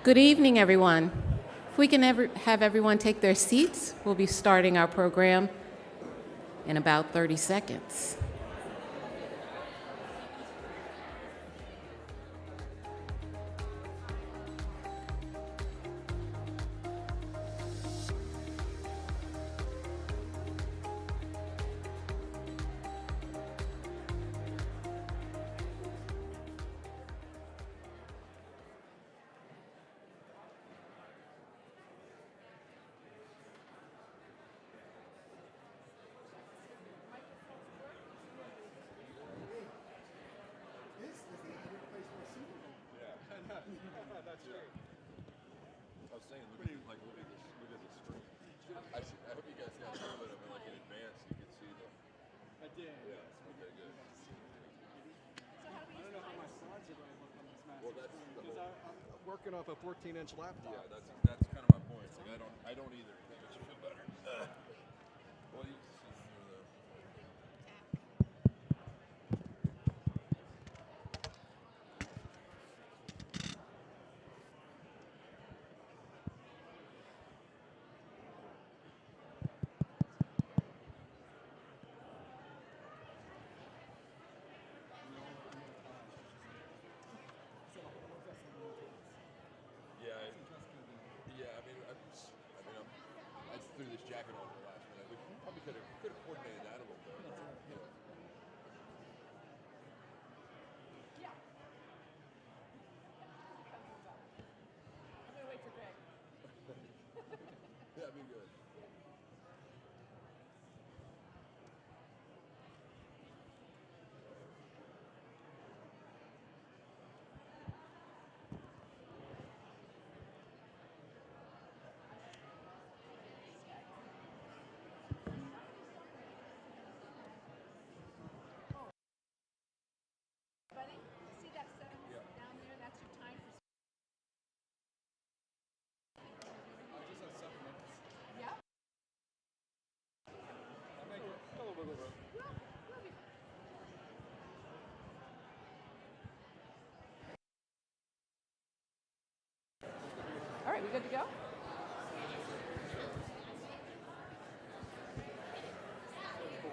Good evening, everyone. If we can have everyone take their seats, we'll be starting our program in about 30 seconds. Working off a 14-inch laptop. Yeah, that's kind of my point. Like, I don't either. It makes you feel better. Well, you see through the. I threw this jacket on the last minute. We probably could have coordinated that a little bit. Yeah. I'm gonna wait for Greg. That'd be good. Buddy, see that 7 down there? That's your time for. Just have 7 minutes. Yep. I'll make it a little bit of room. We'll be. All right, we good to go?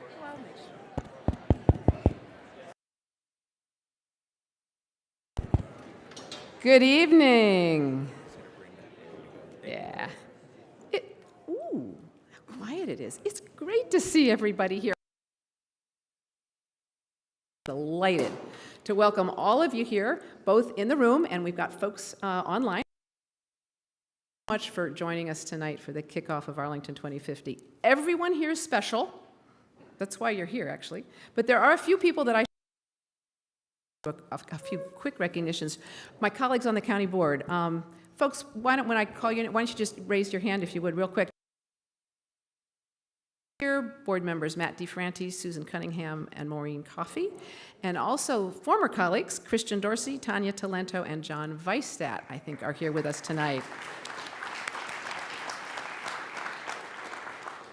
Well, I'll make sure. Good evening. Yeah. Ooh, how quiet it is. It's great to see everybody here. Delighted to welcome all of you here, both in the room, and we've got folks online. Thank you so much for joining us tonight for the kickoff of Arlington 2050. Everyone here is special. That's why you're here, actually. But there are a few people that a few quick recognitions. My colleagues on the county board. Folks, when I call you, why don't you just raise your hand if you would, real quick. Here, board members Matt DeFranti, Susan Cunningham, and Maureen Coffey. And also former colleagues, Christian Dorsey, Tanya Talento, and John Weissstadt, I think, are here with us tonight.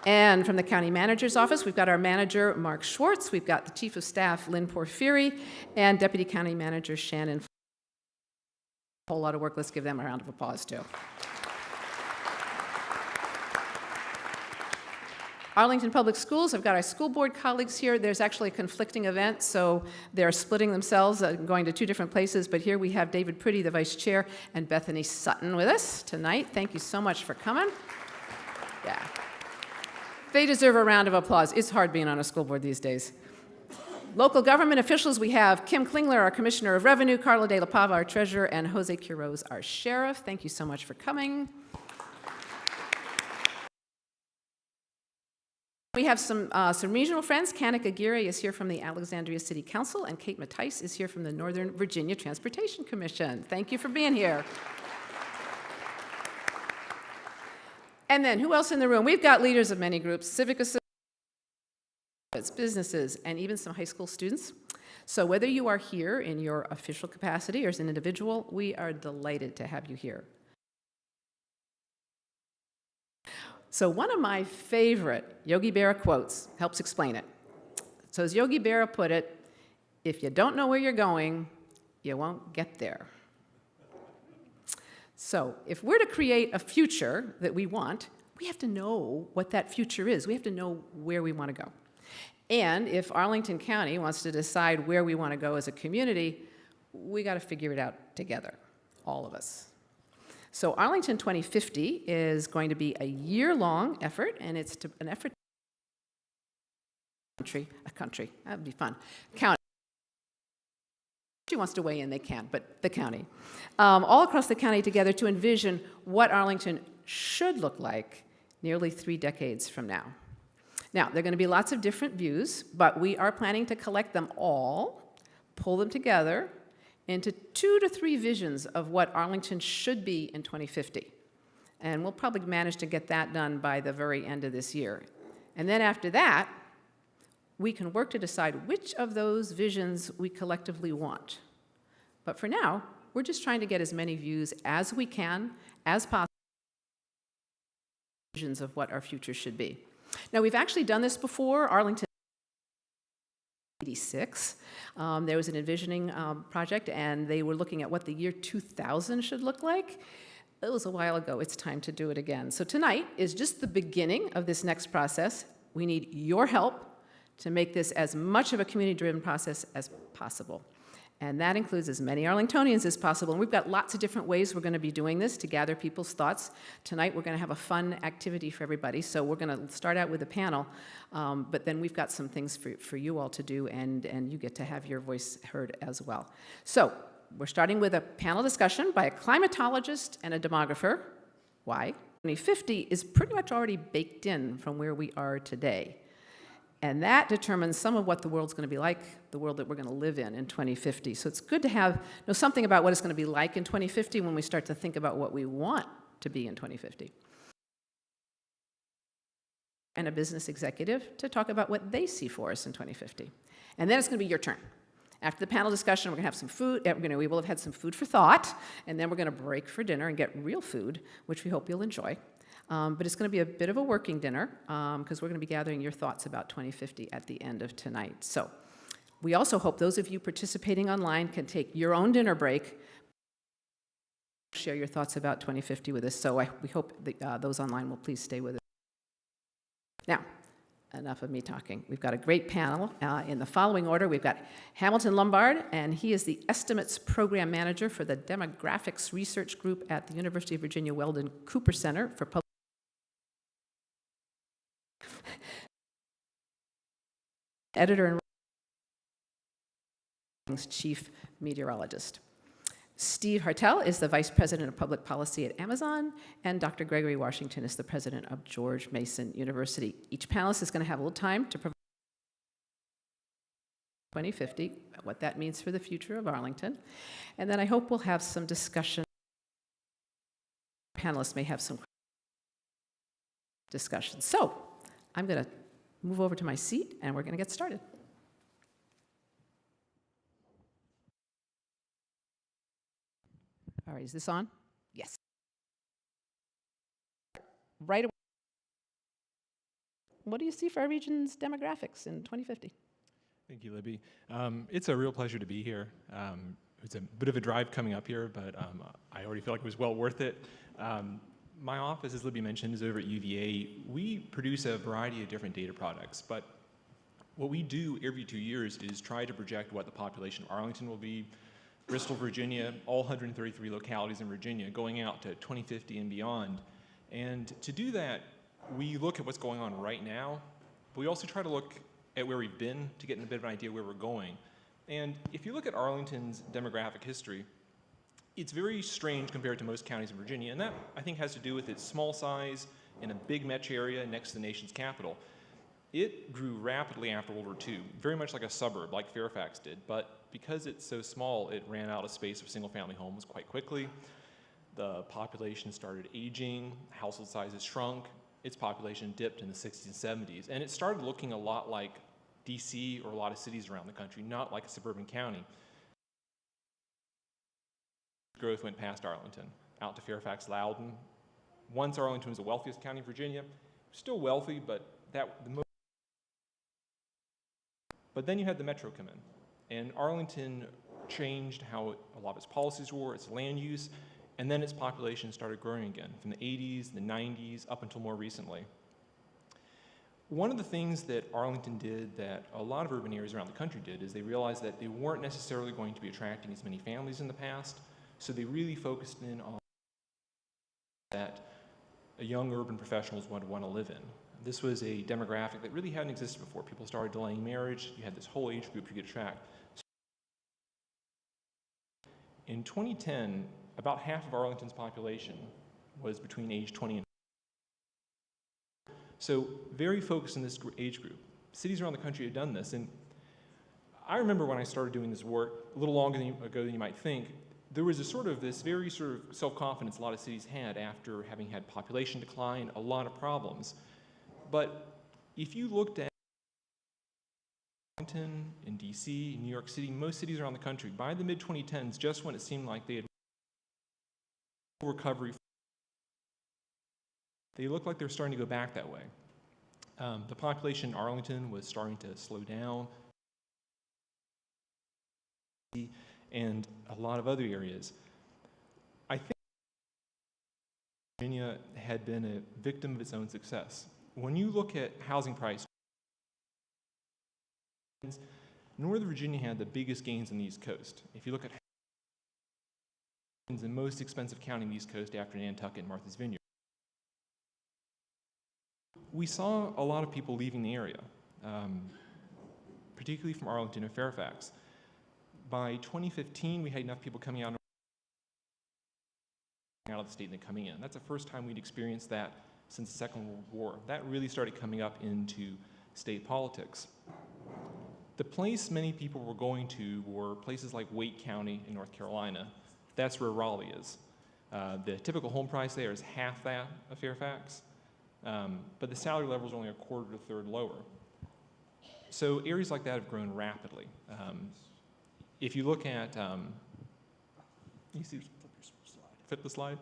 And from the county manager's office, we've got our manager, Mark Schwartz. We've got the chief of staff, Lynn Porphyry, and deputy county manager, Shannon. A whole lot of work. Let's give them a round of applause, too. Arlington Public Schools, I've got our school board colleagues here. There's actually a conflicting event, so they're splitting themselves, going to two different places. But here we have David Priddy, the vice chair, and Bethany Sutton with us tonight. Thank you so much for coming. Yeah. They deserve a round of applause. It's hard being on a school board these days. Local government officials, we have Kim Klingler, our Commissioner of Revenue, Carla De La Pava, our Treasurer, and Jose Quiroz, our Sheriff. Thank you so much for coming. We have some regional friends. Kanika Giri is here from the Alexandria City Council, and Kate Mattice is here from the Northern Virginia Transportation Commission. Thank you for being here. And then, who else in the room? We've got leaders of many groups, civic associations, businesses, and even some high school students. So whether you are here in your official capacity or as an individual, we are delighted to have you here. So one of my favorite Yogi Berra quotes helps explain it. So as Yogi Berra put it, if you don't know where you're going, you won't get there. So if we're to create a future that we want, we have to know what that future is. We have to know where we want to go. And if Arlington County wants to decide where we want to go as a community, we got to figure it out together, all of us. So Arlington 2050 is going to be a year-long effort, and it's an effort a country, that'd be fun, county. If she wants to weigh in, they can, but the county. All across the county together to envision what Arlington should look like nearly 3 decades from now. Now, there are going to be lots of different views, but we are planning to collect them all, pull them together into 2 to 3 visions of what Arlington should be in 2050. And we'll probably manage to get that done by the very end of this year. And then after that, we can work to decide which of those visions we collectively want. But for now, we're just trying to get as many views as we can, as possible, visions of what our future should be. Now, we've actually done this before. Arlington 86. There was an Envisioning project, and they were looking at what the year 2000 should look like. It was a while ago. It's time to do it again. So tonight is just the beginning of this next process. We need your help to make this as much of a community-driven process as possible. And that includes as many Arlingtonians as possible. And we've got lots of different ways we're going to be doing this to gather people's thoughts. Tonight we're going to have a fun activity for everybody. So we're going to start out with a panel, but then we've got some things for you all to do, and you get to have your voice heard as well. So we're starting with a panel discussion by a climatologist and a demographer. Why? 2050 is pretty much already baked in from where we are today. And that determines some of what the world's going to be like, the world that we're going to live in 2050. So it's good to know something about what it's going to be like in 2050 when we start to think about what we want to be in 2050. And a business executive to talk about what they see for us in 2050. And then it's going to be your turn. After the panel discussion, we're going to have some food. We will have had some food for thought, and then we're going to break for dinner and get real food, which we hope you'll enjoy. But it's going to be a bit of a working dinner because we're going to be gathering your thoughts about 2050 at the end of tonight. So we also hope those of you participating online can take your own dinner break, share your thoughts about 2050 with us. So we hope that those online will please stay with us. Now, enough of me talking. We've got a great panel in the following order. We've got Hamilton Lombard, and he is the Estimates Program Manager for the Demographics Research Group at the University of Virginia Weldon Cooper Center for Public Editor and Chief Meteorologist. Steve Hartel is the Vice President of Public Policy at Amazon, and Dr. Gregory Washington is the President of George Mason University. Each panelist is going to have a little time to provide 2050, what that means for the future of Arlington, and then I hope we'll have some discussion. Panelists may have some discussion. So I'm going to move over to my seat, and we're going to get started. All right, is this on? Yes. Right away. What do you see for our region's demographics in 2050? Thank you, Libby. It's a real pleasure to be here. It's a bit of a drive coming up here, but I already feel like it was well worth it. My office, as Libby mentioned, is over at UVA. We produce a variety of different data products, but what we do every 2 years is try to project what the population of Arlington will be, Bristol, Virginia, all 133 localities in Virginia, going out to 2050 and beyond. And to do that, we look at what's going on right now, but we also try to look at where we've been to get a bit of an idea where we're going. And if you look at Arlington's demographic history, it's very strange compared to most counties in Virginia, and that, I think, has to do with its small size in a big metro area next to the nation's capital. It grew rapidly after World War II, very much like a suburb, like Fairfax did, but because it's so small, it ran out of space for single-family homes quite quickly. The population started aging, household sizes shrunk, its population dipped in the 60s and 70s, and it started looking a lot like DC or a lot of cities around the country, not like a suburban county. Growth went past Arlington, out to Fairfax, Loudoun. Once Arlington was the wealthiest county in Virginia, still wealthy, but but then you had the metro come in, and Arlington changed how a lot of its policies were, its land use, and then its population started growing again from the 80s, the 90s, up until more recently. One of the things that Arlington did that a lot of urban areas around the country did is they realized that they weren't necessarily going to be attracting as many families in the past, so they really focused in on that young urban professionals would want to live in. This was a demographic that really hadn't existed before. People started delaying marriage. You had this whole age group you could attract. In 2010, about half of Arlington's population was between age 20 and so very focused in this age group. Cities around the country have done this, and I remember when I started doing this work, a little longer ago than you might think, there was this very sort of self-confidence a lot of cities had after having had population decline, a lot of problems. But if you looked at Arlington, in DC, New York City, most cities around the country, by the mid-2010s, just when it seemed like they had recovery, they looked like they were starting to go back that way. The population in Arlington was starting to slow down, and a lot of other areas. I think Virginia had been a victim of its own success. When you look at housing prices, Northern Virginia had the biggest gains on the East Coast. If you look at the most expensive county on the East Coast after Nantucket and Martha's Vineyard, we saw a lot of people leaving the area, particularly from Arlington and Fairfax. By 2015, we had enough people coming out of the state and then coming in. That's the first time we'd experienced that since the Second World War. That really started coming up into state politics. The place many people were going to were places like Wake County in North Carolina. That's where Raleigh is. The typical home price there is half that of Fairfax, but the salary levels are only a quarter to a third lower. So areas like that have grown rapidly. If you look at, you see, flip the slide.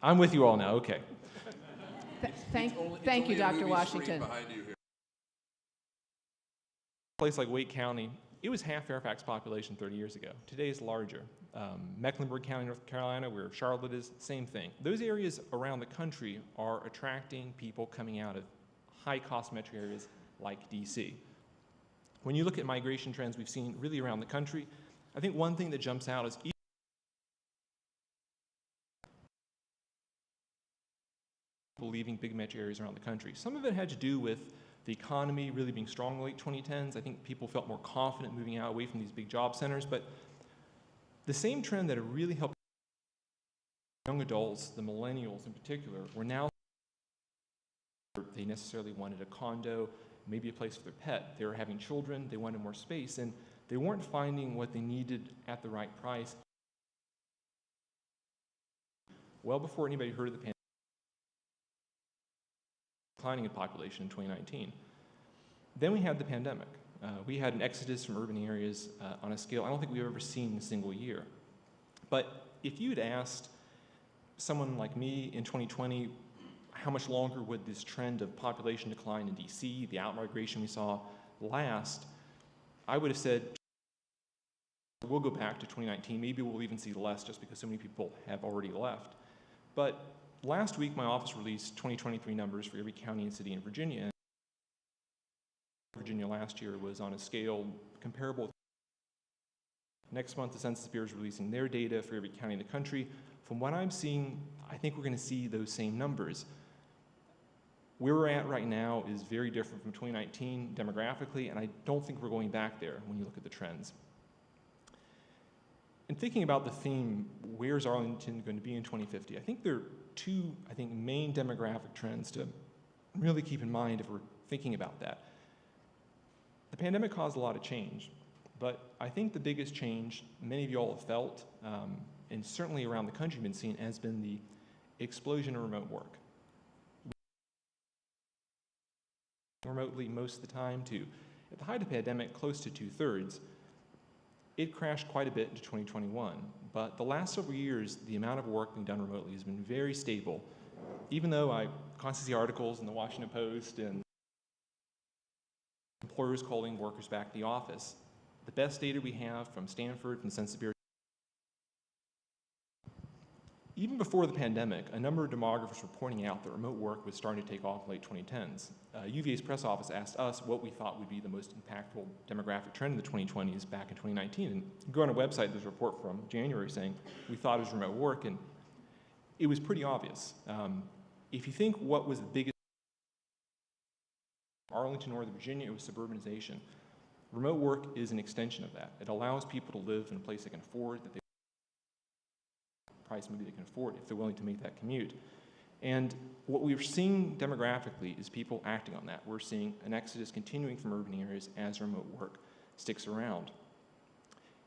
I'm with you all now, okay. Thank you, Dr. Washington. A place like Wake County, it was half Fairfax population 30 years ago. Today it's larger. Mecklenburg County, North Carolina, where Charlotte is, same thing. Those areas around the country are attracting people coming out of high-cost metro areas like DC. When you look at migration trends we've seen really around the country, I think one thing that jumps out is people leaving big metro areas around the country. Some of it had to do with the economy really being strong in the late 2010s. I think people felt more confident moving out away from these big job centers, but the same trend that really helped young adults, the millennials in particular, were now they necessarily wanted a condo, maybe a place for their pet. They were having children, they wanted more space, and they weren't finding what they needed at the right price. Well before anybody heard of the pandemic, declining in population in 2019. Then we had the pandemic. We had an exodus from urban areas on a scale I don't think we've ever seen in a single year. But if you had asked someone like me in 2020, how much longer would this trend of population decline in DC, the outmigration we saw, last, I would have said, we'll go back to 2019. Maybe we'll even see less just because so many people have already left. But last week, my office released 2023 numbers for every county and city in Virginia. Virginia last year was on a scale comparable. Next month, the Census Bureau is releasing their data for every county in the country. From what I'm seeing, I think we're going to see those same numbers. Where we're at right now is very different from 2019 demographically, and I don't think we're going back there when you look at the trends. And thinking about the theme, where's Arlington going to be in 2050? I think there are two, main demographic trends to really keep in mind if we're thinking about that. The pandemic caused a lot of change, but I think the biggest change many of you all have felt, and certainly around the country been seen, has been the explosion of remote work. Remotely most of the time to, at the height of the pandemic, close to 2/3. It crashed quite a bit into 2021, but the last several years, the amount of work being done remotely has been very stable, even though I constantly see articles in the Washington Post and employers calling workers back to the office. The best data we have from Stanford, from the Census Bureau, even before the pandemic, a number of demographers were pointing out that remote work was starting to take off in the late 2010s. UVA's press office asked us what we thought would be the most impactful demographic trend in the 2020s back in 2019. And you go on our website, there's a report from January saying we thought it was remote work, and it was pretty obvious. If you think what was the biggest, Arlington, Northern Virginia, it was suburbanization. Remote work is an extension of that. It allows people to live in a place they can afford, that they price maybe they can afford if they're willing to make that commute. And what we're seeing demographically is people acting on that. We're seeing an exodus continuing from urban areas as remote work sticks around.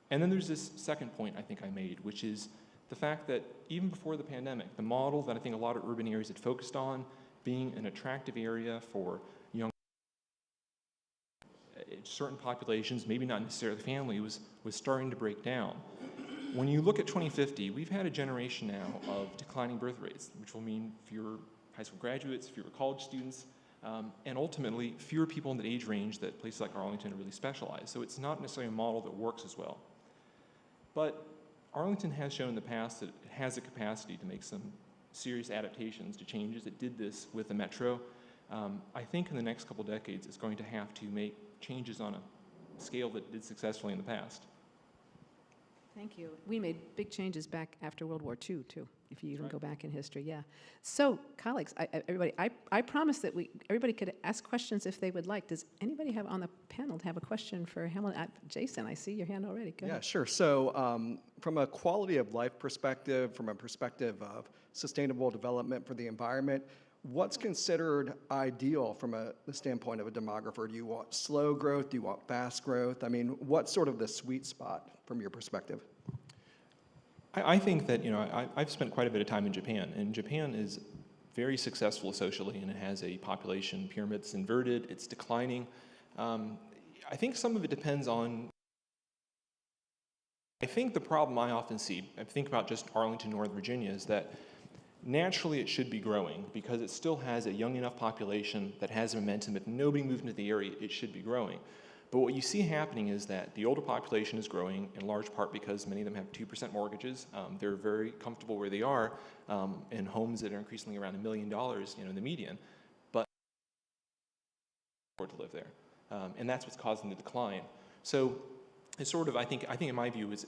And then there's this second point I think I made, which is the fact that even before the pandemic, the model that I think a lot of urban areas had focused on, being an attractive area for young certain populations, maybe not necessarily family, was starting to break down. When you look at 2050, we've had a generation now of declining birth rates, which will mean fewer high school graduates, fewer college students, and ultimately fewer people in the age range that places like Arlington really specialize. So it's not necessarily a model that works as well. But Arlington has shown in the past that it has the capacity to make some serious adaptations to changes. It did this with the metro. I think in the next couple decades, it's going to have to make changes on a scale that it did successfully in the past. Thank you. We made big changes back after World War II, too, if you even go back in history, yeah. So, colleagues, everybody, I promised that everybody could ask questions if they would like. Does anybody on the panel have a question for Hamilton? Jason, I see your hand already. Go Yeah, ahead. sure. So from a quality of life perspective, from a perspective of sustainable development for the environment, what's considered ideal from the standpoint of a demographer? Do you want slow growth? Do you want fast growth? I mean, what's sort of the sweet spot from your perspective? I think that, I've spent quite a bit of time in Japan, and Japan is very successful socially, and it has a population pyramid that's inverted, it's declining. I think some of it depends on, I think the problem I often see, I think about just Arlington, Northern Virginia, is that naturally it should be growing because it still has a young enough population that has momentum. If nobody moved into the area, it should be growing. But what you see happening is that the older population is growing in large part because many of them have 2% mortgages. They're very comfortable where they are in homes that are increasingly around $1 million, in the median, but afford to live there. And that's what's causing the decline. So it's sort of, I think in my view is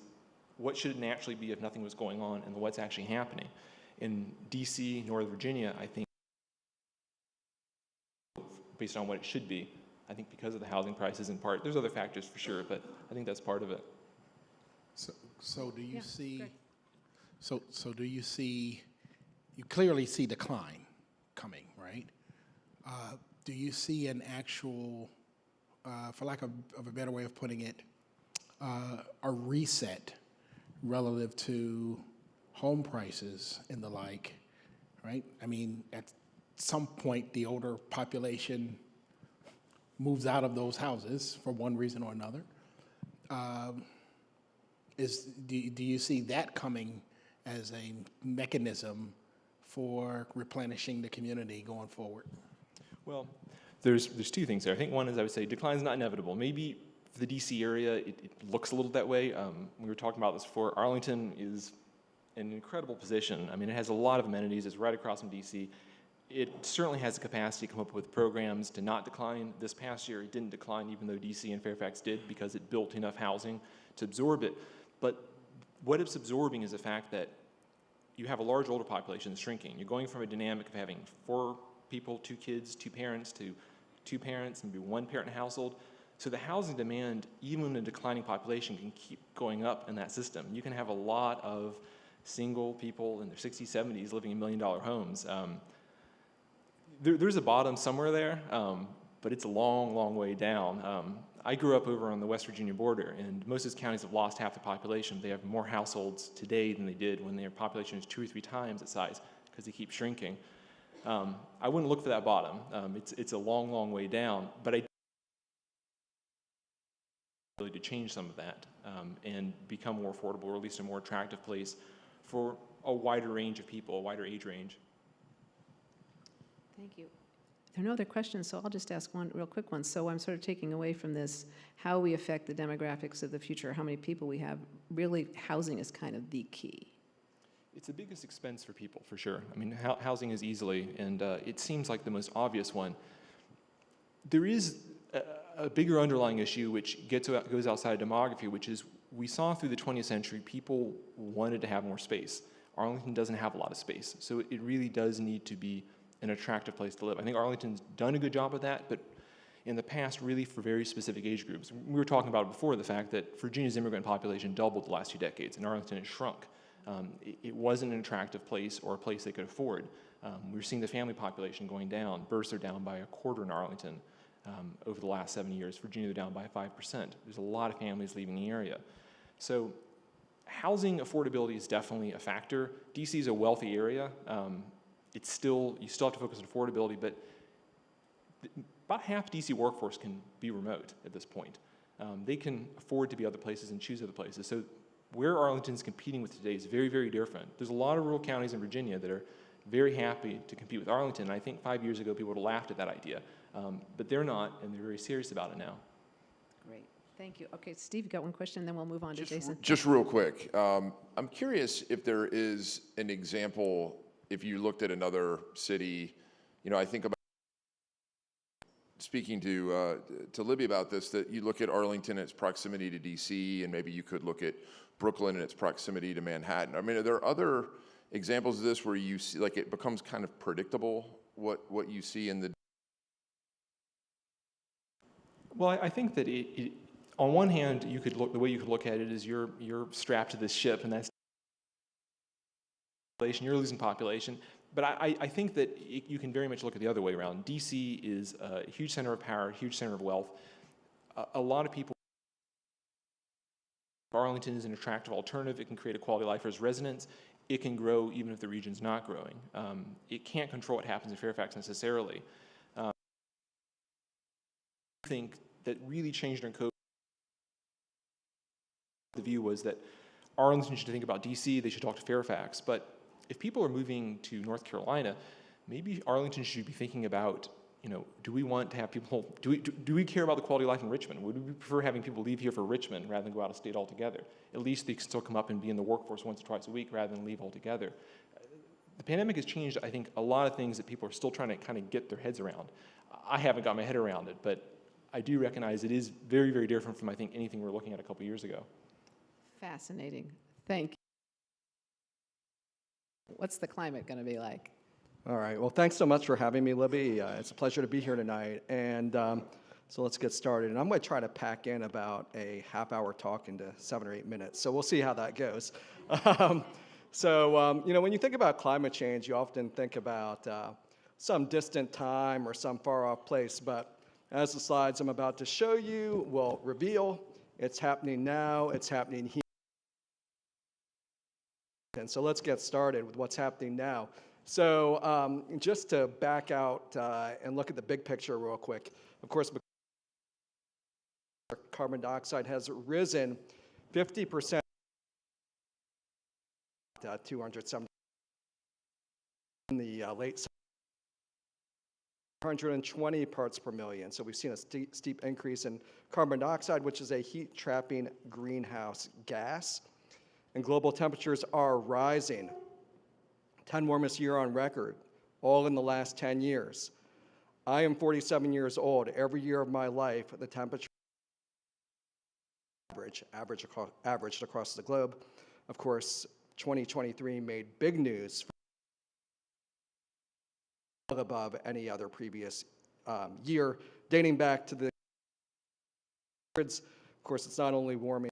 what should it naturally be if nothing was going on and what's actually happening. In DC, Northern Virginia, I think, based on what it should be, I think because of the housing prices in part, there's other factors for sure, but I think that's part of it. So do you see, great. so do you see, you clearly see decline coming, right? Do you see an actual, for lack of a better way of putting it, a reset relative to home prices and the like, right? I mean, at some point, the older population moves out of those houses for one reason or another. Do you see that coming as a mechanism for replenishing the community going forward? Well, there's two things there. I think one is I would say decline is not inevitable. Maybe for the DC area, it looks a little that way. We were talking about this before. Arlington is in an incredible position. I mean, it has a lot of amenities. It's right across from DC. It certainly has the capacity to come up with programs to not decline. This past year, it didn't decline, even though DC and Fairfax did, because it built enough housing to absorb it. But what it's absorbing is the fact that you have a large older population that's shrinking. You're going from a dynamic of having 4 people, 2 kids, 2 parents, to 2 parents, maybe 1 parent in a household. So the housing demand, even in a declining population, can keep going up in that system. You can have a lot of single people in their 60s, 70s living in $1 million homes. There's a bottom somewhere there, but it's a long, long way down. I grew up over on the West Virginia border, and most of these counties have lost half the population. They have more households today than they did when their population was 2 or 3 times its size, because they keep shrinking. I wouldn't look for that bottom. It's a long, long way down, but I really to change some of that and become more affordable, or at least a more attractive place for a wider range of people, a wider age range. Thank you. There are no other questions, so I'll just ask one real quick one. So I'm sort of taking away from this how we affect the demographics of the future, how many people we have. Really, housing is kind of the key. It's the biggest expense for people, for sure. I mean, housing is easily, and it seems like the most obvious one. There is a bigger underlying issue which goes outside of demography, which is we saw through the 20th century people wanted to have more space. Arlington doesn't have a lot of space, so it really does need to be an attractive place to live. I think Arlington's done a good job of that, but in the past, really for very specific age groups. We were talking about before the fact that Virginia's immigrant population doubled the last 2 decades, and Arlington has shrunk. It wasn't an attractive place or a place they could afford. We're seeing the family population going down. Births are down by 1/4 in Arlington over the last 7 years. Virginia, they're down by 5%. There's a lot of families leaving the area. So housing affordability is definitely a factor. DC is a wealthy area. You still have to focus on affordability, but about half DC workforce can be remote at this point. They can afford to be other places and choose other places. So where Arlington's competing with today is very, very different. There's a lot of rural counties in Virginia that are very happy to compete with Arlington. And I think 5 years ago, people would have laughed at that idea. But they're not, and they're very serious about it now. Great. Thank you. Okay, Steve, you got one question, then we'll move on to Jason. Just real quick, I'm curious if there is an example, if you looked at another city, I think about speaking to Libby about this, that you look at Arlington and its proximity to DC, and maybe you could look at Brooklyn and its proximity to Manhattan. I mean, are there other examples of this where you see, like, it becomes kind of predictable what you see in the... Well, I think that on one hand, the way you could look at it is you're strapped to this ship, and that's you're losing population. But I think that you can very much look at the other way around. DC is a huge center of power, huge center of wealth. A lot of people. Arlington is an attractive alternative. It can create a quality of life for its residents. It can grow even if the region's not growing. It can't control what happens in Fairfax necessarily. I think that really changed during COVID. The view was that Arlington should think about DC, they should talk to Fairfax. But if people are moving to North Carolina, maybe Arlington should be thinking about, do we want to have people, do we care about the quality of life in Richmond? Would we prefer having people leave here for Richmond rather than go out of state altogether? At least they can still come up and be in the workforce once or twice a week rather than leave altogether. The pandemic has changed, I think, a lot of things that people are still trying to kind of get their heads around. I haven't got my head around it, but I do recognize it is very, very different from, I think, anything we were looking at a couple years ago. Fascinating. Thank you. What's the climate going to be like? All right. Well, thanks so much for having me, Libby. It's a pleasure to be here tonight. And so let's get started. And I'm going to try to pack in about a half-hour talk into 7 or 8 minutes. So we'll see how that goes. When you think about climate change, you often think about some distant time or some far-off place. But as the slides I'm about to show you will reveal, it's happening now. It's happening here. And so let's get started with what's happening now. So just to back out and look at the big picture real quick, of course, carbon dioxide has risen 50%, 270 in the late 120 parts per million. So we've seen a steep increase in carbon dioxide, which is a heat-trapping greenhouse gas. And global temperatures are rising. 10 warmest year on record, all in the last 10 years. I am 47 years old. Every year of my life, the temperature averaged across the globe. Of course, 2023 made big news, above any other previous year, dating back to the. Of course, it's not only warming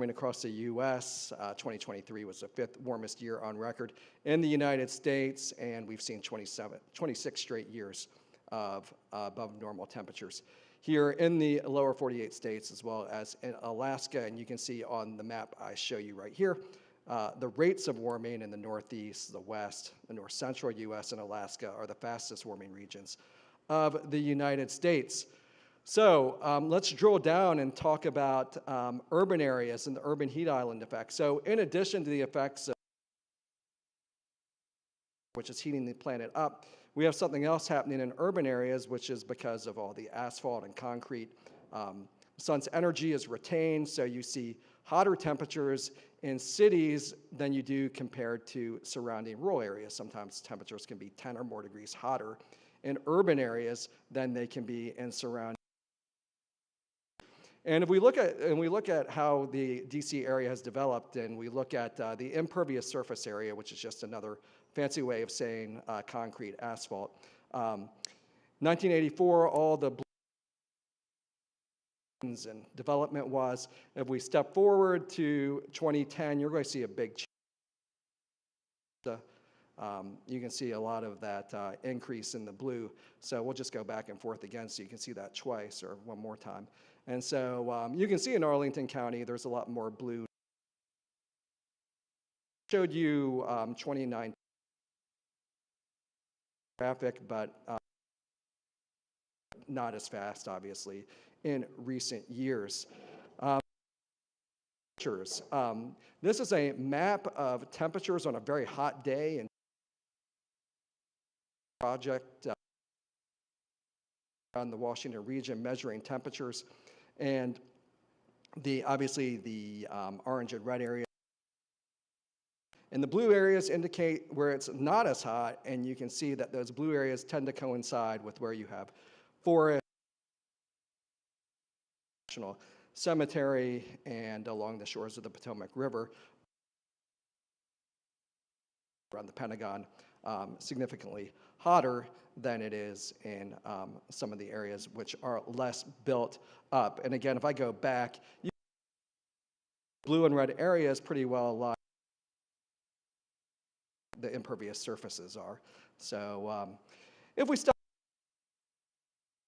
across the U.S. 2023 was the 5th warmest year on record in the United States, and we've seen 26 straight years of above normal temperatures here in the lower 48 states as well as in Alaska. And you can see on the map I show you right here, the rates of warming in the Northeast, the West, the North Central U.S., and Alaska are the fastest warming regions of the United States. So let's drill down and talk about urban areas and the urban heat island effect. So in addition to the effects of which is heating the planet up. We have something else happening in urban areas, which is because of all the asphalt and concrete. Sun's energy is retained, so you see hotter temperatures in cities than you do compared to surrounding rural areas. Sometimes temperatures can be 10 or more degrees hotter in urban areas than they can be in surrounding. And if we look at how the DC area has developed, and we look at the impervious surface area, which is just another fancy way of saying concrete asphalt. 1984, all the and development was. If we step forward to 2010, you're going to see a big change. You can see a lot of that increase in the blue. So we'll just go back and forth again so you can see that twice or one more time. And so you can see in Arlington County, there's a lot more blue. Showed you 2019 graphic, but not as fast, obviously, in recent years. This is a map of temperatures on a very hot day and project around the Washington region measuring temperatures. And obviously the orange and red areas. And the blue areas indicate where it's not as hot, and you can see that those blue areas tend to coincide with where you have forest, National Cemetery, and along the shores of the Potomac River, around the Pentagon, significantly hotter than it is in some of the areas which are less built up. And again, if I go back, blue and red areas pretty well aligned. The impervious surfaces are. So if we start,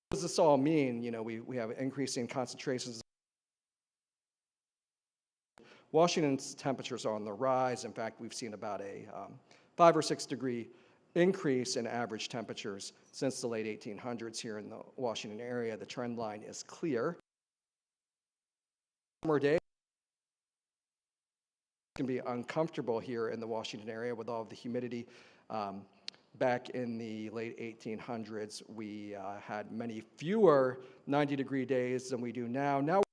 what does this all mean? You know, we have increasing concentrations. Washington's temperatures are on the rise. In fact, we've seen about a 5 or 6 degree increase in average temperatures since the late 1800s here in the Washington area. The trend line is clear. Summer days can be uncomfortable here in the Washington area with all of the humidity. Back in the late 1800s, we had many fewer 90-degree days than we do now. Now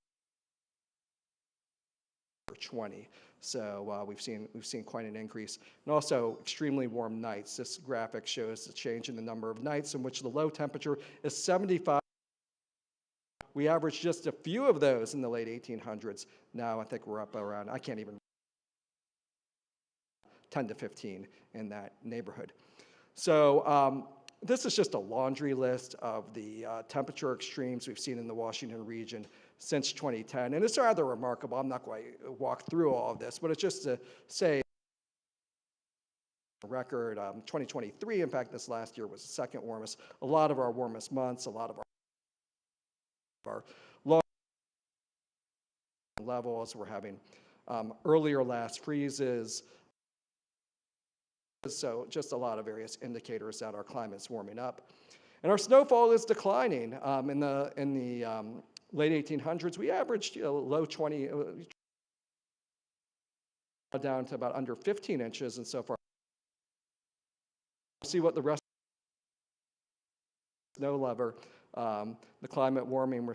we're 20, so we've seen quite an increase, and also extremely warm nights. This graphic shows the change in the number of nights in which the low temperature is 75. We averaged just a few of those in the late 1800s. Now I think we're up around, I can't even, 10 to 15 in that neighborhood. So this is just a laundry list of the temperature extremes we've seen in the Washington region since 2010. And it's rather remarkable. I'm not going to walk through all of this, but it's just to say record 2023, in fact, this last year was the second warmest. A lot of our warmest months, a lot of our low levels. We're having earlier last freezes. So just a lot of various indicators that our climate's warming up. And our snowfall is declining. In the late 1800s, we averaged low 20, down to about under 15 inches, and so far. We'll see what the rest of the snow lover, the climate warming, we're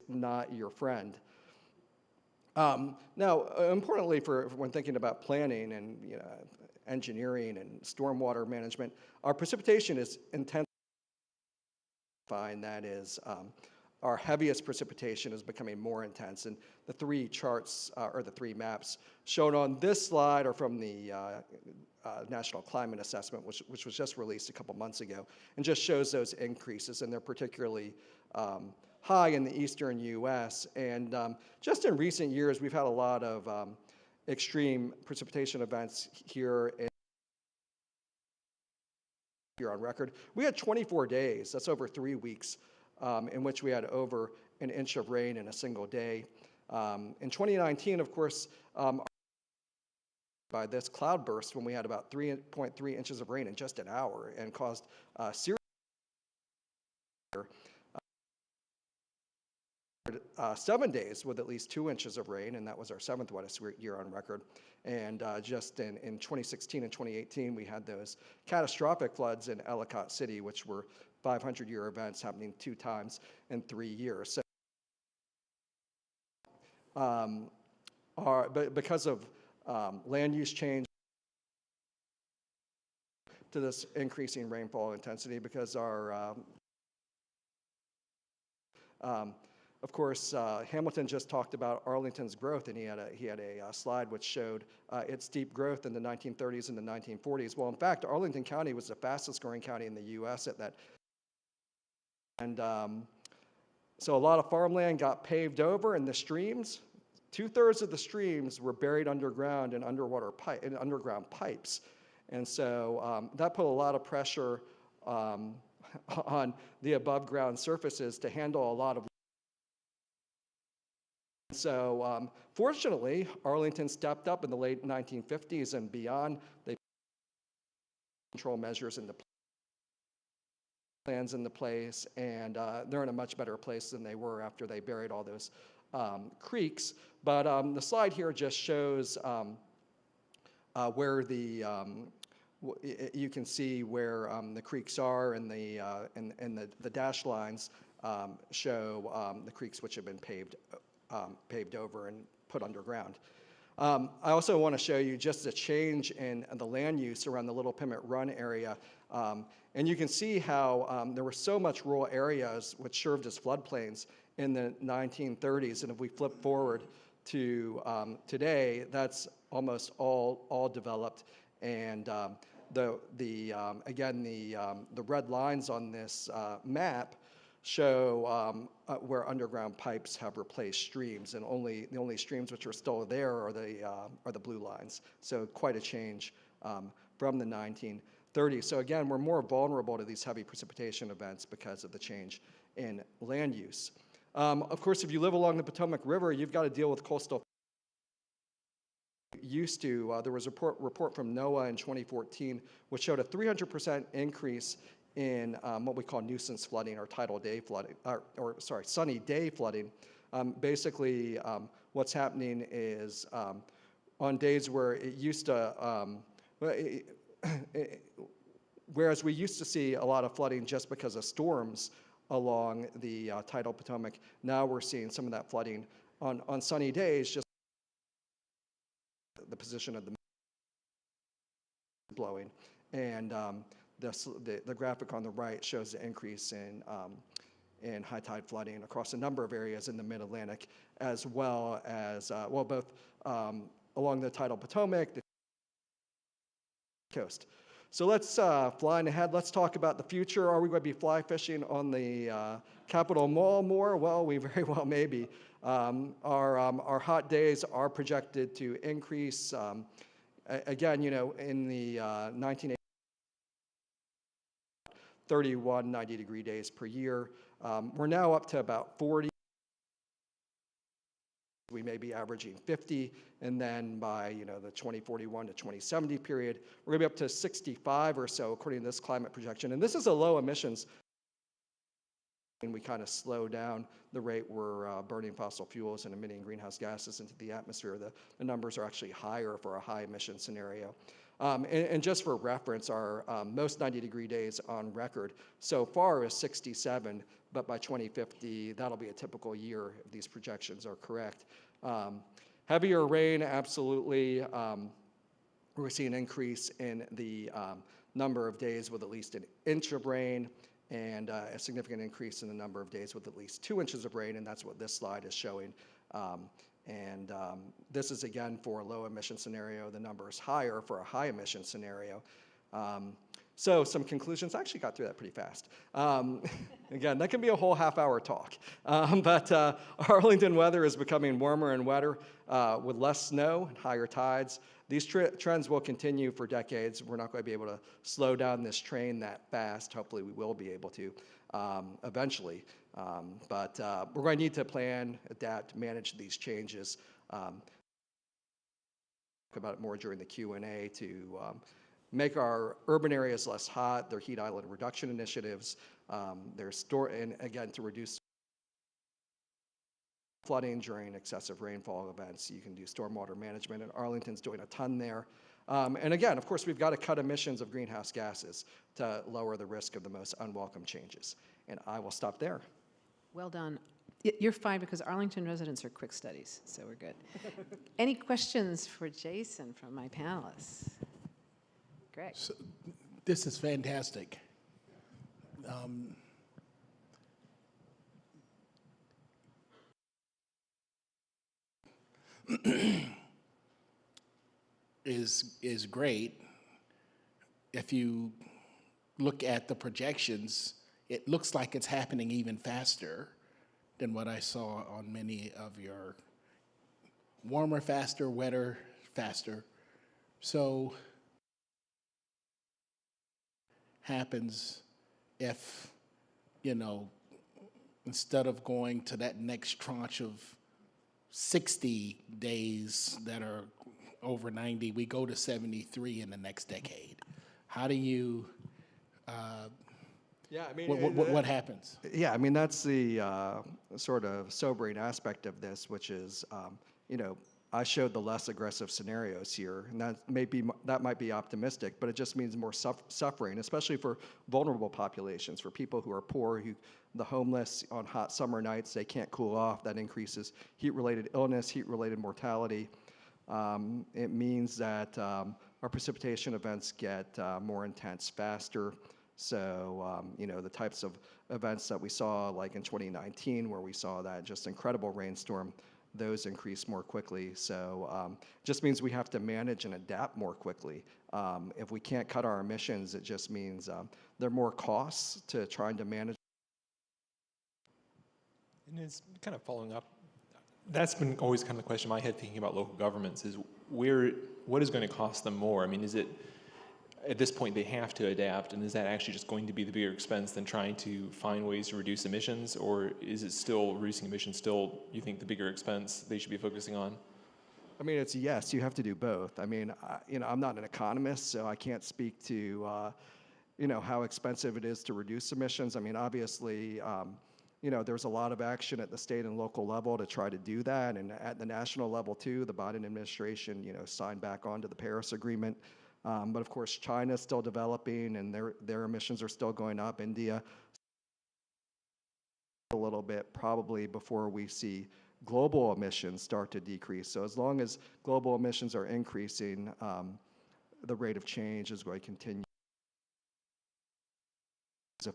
not your friend. Now, importantly, for when thinking about planning and engineering and stormwater management, our precipitation is intense. That is, our heaviest precipitation is becoming more intense. And the three charts, or the three maps shown on this slide are from the National Climate Assessment, which was just released a couple months ago, and just shows those increases, and they're particularly high in the eastern U.S. And just in recent years, we've had a lot of extreme precipitation events here on record. We had 24 days, that's over 3 weeks, in which we had over an inch of rain in a single day. In 2019, of course, by this cloudburst when we had about 3.3 inches of rain in just an hour and caused serious 7 days with at least 2 inches of rain, and that was our 7th wettest year on record. And just in 2016 and 2018, we had those catastrophic floods in Ellicott City, which were 500-year events happening 2 times in 3 years. So, but because of land use change to this increasing rainfall intensity, because our of course, Hamilton just talked about Arlington's growth, and he had a slide which showed its steep growth in the 1930s and the 1940s. Well, in fact, Arlington County was the fastest growing county in the U.S. at that. And so a lot of farmland got paved over, and the streams, 2/3 of the streams were buried underground in underground pipes. And so that put a lot of pressure on the above ground surfaces to handle a lot of. So fortunately, Arlington stepped up in the late 1950s and beyond. They put control measures in the plans into place, and they're in a much better place than they were after they buried all those creeks. But the slide here just shows where you can see where the creeks are, and the dashed lines show the creeks which have been paved over and put underground. I also want to show you just a change in the land use around the Little Pemmott Run area. And you can see how there were so much rural areas which served as floodplains in the 1930s. And if we flip forward to today, that's almost all developed. And again, the red lines on this map show where underground pipes have replaced streams, and the only streams which are still there are the blue lines. So quite a change from the 1930s. So again, we're more vulnerable to these heavy precipitation events because of the change in land use. Of course, if you live along the Potomac River, you've got to deal with coastal. There was a report from NOAA in 2014 which showed a 300% increase in what we call nuisance flooding or tidal day flooding, sunny day flooding. Basically, what's happening is on days where it used to, whereas we used to see a lot of flooding just because of storms along the tidal Potomac, now we're seeing some of that flooding on sunny days, just the position of the blowing. And the graphic on the right shows the increase in high tide flooding across a number of areas in the Mid-Atlantic, as well as, both along the tidal Potomac, the coast. So let's flying ahead. Let's talk about the future. Are we going to be fly fishing on the Capitol Mall more? Well, we very well may be. Our hot days are projected to increase. Again, in the 1980s, 31 90-degree days per year. We're now up to about 40. We may be averaging 50, and then by the 2041 to 2070 period, we're going to be up to 65 or so, according to this climate projection. And this is a low emissions. And we kind of slow down the rate we're burning fossil fuels and emitting greenhouse gases into the atmosphere. The numbers are actually higher for a high emission scenario. And just for reference, our most 90-degree days on record so far is 67, but by 2050, that'll be a typical year if these projections are correct. Heavier rain, absolutely. We're seeing an increase in the number of days with at least an inch of rain, and a significant increase in the number of days with at least 2 inches of rain, and that's what this slide is showing. This is, again, for a low emission scenario. The number is higher for a high emission scenario. So some conclusions. I actually got through that pretty fast. Again, that can be a whole half-hour talk. But Arlington weather is becoming warmer and wetter with less snow and higher tides. These trends will continue for decades. We're not going to be able to slow down this train that fast. Hopefully we will be able to eventually. But we're going to need to plan, adapt, manage these changes. Talk about it more during the Q&A to make our urban areas less hot, their heat island reduction initiatives, and again, to reduce flooding during excessive rainfall events. You can do stormwater management, and Arlington's doing a ton there. And again, of course, we've got to cut emissions of greenhouse gases to lower the risk of the most unwelcome changes. And I will stop there. Well done. You're fine because Arlington residents are quick studies, so we're good. Any questions for Jason from my panelists? Greg? So, this is fantastic. Is great. If you look at the projections, it looks like it's happening even faster than what I saw on many of your warmer, faster, wetter, faster. So happens if, you know, instead of going to that next tranche of 60 days that are over 90, we go to 73 in the next decade. How do you, Yeah, I mean, what happens? Yeah, I mean, that's the sort of sobering aspect of this, which is, you know, I showed the less aggressive scenarios here, and that might be optimistic, but it just means more suffering, especially for vulnerable populations, for people who are poor, the homeless on hot summer nights, they can't cool off. That increases heat-related illness, heat-related mortality. It means that our precipitation events get more intense faster. So, you know, the types of events that we saw, like in 2019, where we saw that just incredible rainstorm, those increase more quickly. So just means we have to manage and adapt more quickly. If we can't cut our emissions, it just means there are more costs to trying to manage. And it's kind of following up. That's been always kind of the question in my head thinking about local governments is what is going to cost them more? I mean, is it, at this point, they have to adapt, and is that actually just going to be the bigger expense than trying to find ways to reduce emissions, or is it still, reducing emissions still, you think, the bigger expense they should be focusing on? I mean, it's yes, you have to do both. I mean, you know, I'm not an economist, so I can't speak to, you know, how expensive it is to reduce emissions. I mean, obviously, you know, there's a lot of action at the state and local level to try to do that, and at the national level too. The Biden administration, you know, signed back onto the Paris Agreement. But of course, China's still developing, and their emissions are still going up. India, a little bit, probably before we see global emissions start to decrease. So as long as global emissions are increasing, the rate of change is going to continue. I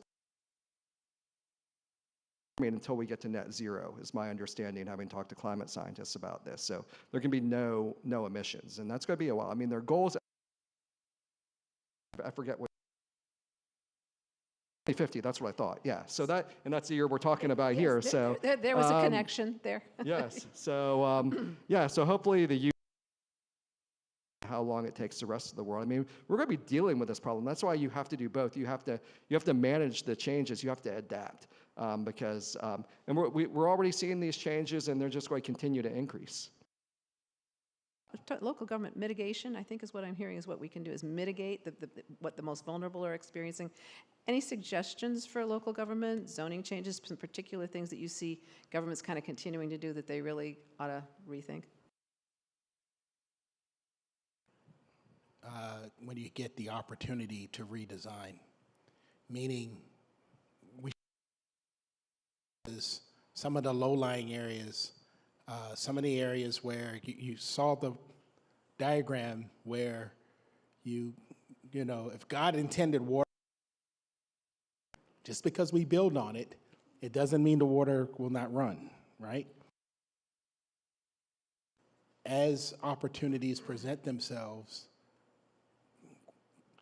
mean, until we get to net zero, is my understanding, having talked to climate scientists about this. So there can be no emissions, and that's going to be a while. I mean, their goals, I forget what, 2050, that's what I thought, yeah. So that's the year we're talking about here, so. There was a connection there. Yes, so, yeah, so hopefully the youth, how long it takes the rest of the world. I mean, we're going to be dealing with this problem. That's why you have to do both. You have to manage the changes. You have to adapt because, and we're already seeing these changes, and they're just going to continue to increase. Local government mitigation, I think, is what I'm hearing is what we can do is mitigate what the most vulnerable are experiencing. Any suggestions for local government, zoning changes, some particular things that you see governments kind of continuing to do that they really ought to rethink? When you get the opportunity to redesign, meaning some of the low-lying areas, some of the areas where you saw the diagram where you know, if God intended water, just because we build on it, it doesn't mean the water will not run, right? As opportunities present themselves,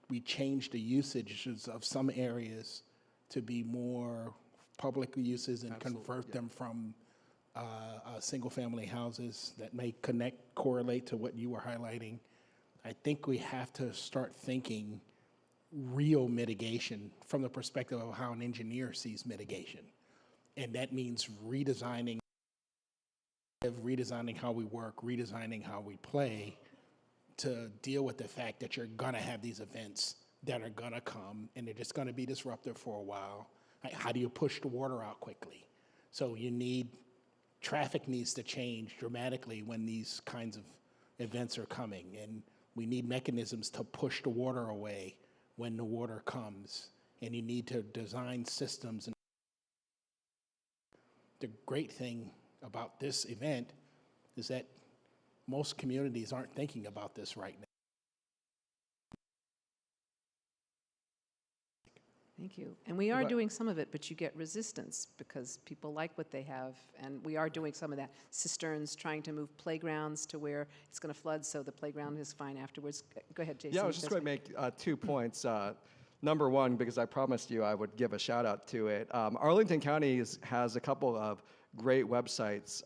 we change the usages of some areas to be more public uses and convert them from single-family houses that may correlate to what you were highlighting. I think we have to start thinking real mitigation from the perspective of how an engineer sees mitigation. And that means redesigning how we work, redesigning how we play to deal with the fact that you're gonna have these events that are gonna come and they're just gonna be disruptive for a while. Like, how do you push the water out quickly? So you need traffic needs to change dramatically when these kinds of events are coming, and we need mechanisms to push the water away when the water comes, and you need to design systems. And the great thing about this event is that most communities aren't thinking about this right now. Thank you. And we are But- doing some of it, but you get resistance because people like what they have. And we are doing some of that. Cisterns, trying to move playgrounds to where it's going to flood, so the playground is fine afterwards. Go ahead, Jason. Yeah, I was just That's going to right. make 2 points. Number one, because I promised you I would give a shout out to it. Arlington County has a couple of great websites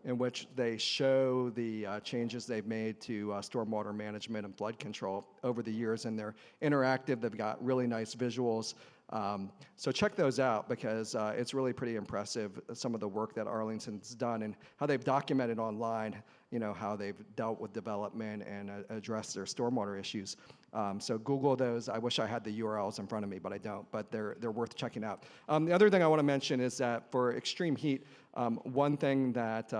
in which they show the changes they've made to stormwater management and flood control over the years, and they're interactive. They've got really nice visuals. So check those out because it's really pretty impressive, some of the work that Arlington's done and how they've documented online, how they've dealt with development and addressed their stormwater issues. So Google those. I wish I had the URLs in front of me, but I don't. But they're worth checking out. The other thing I want to mention is that for extreme heat, one thing that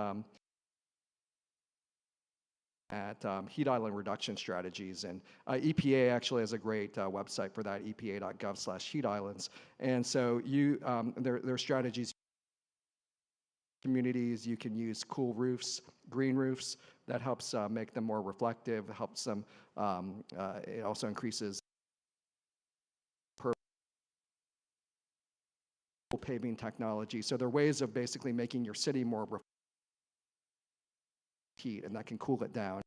heat island reduction strategies. And EPA actually has a great website for that, epa.gov/heat islands. And so there are strategies. Communities, you can use cool roofs, green roofs. That helps make them more reflective, helps them, it also increases paving technology. So there are ways of basically making your city more heat, and that can cool it down.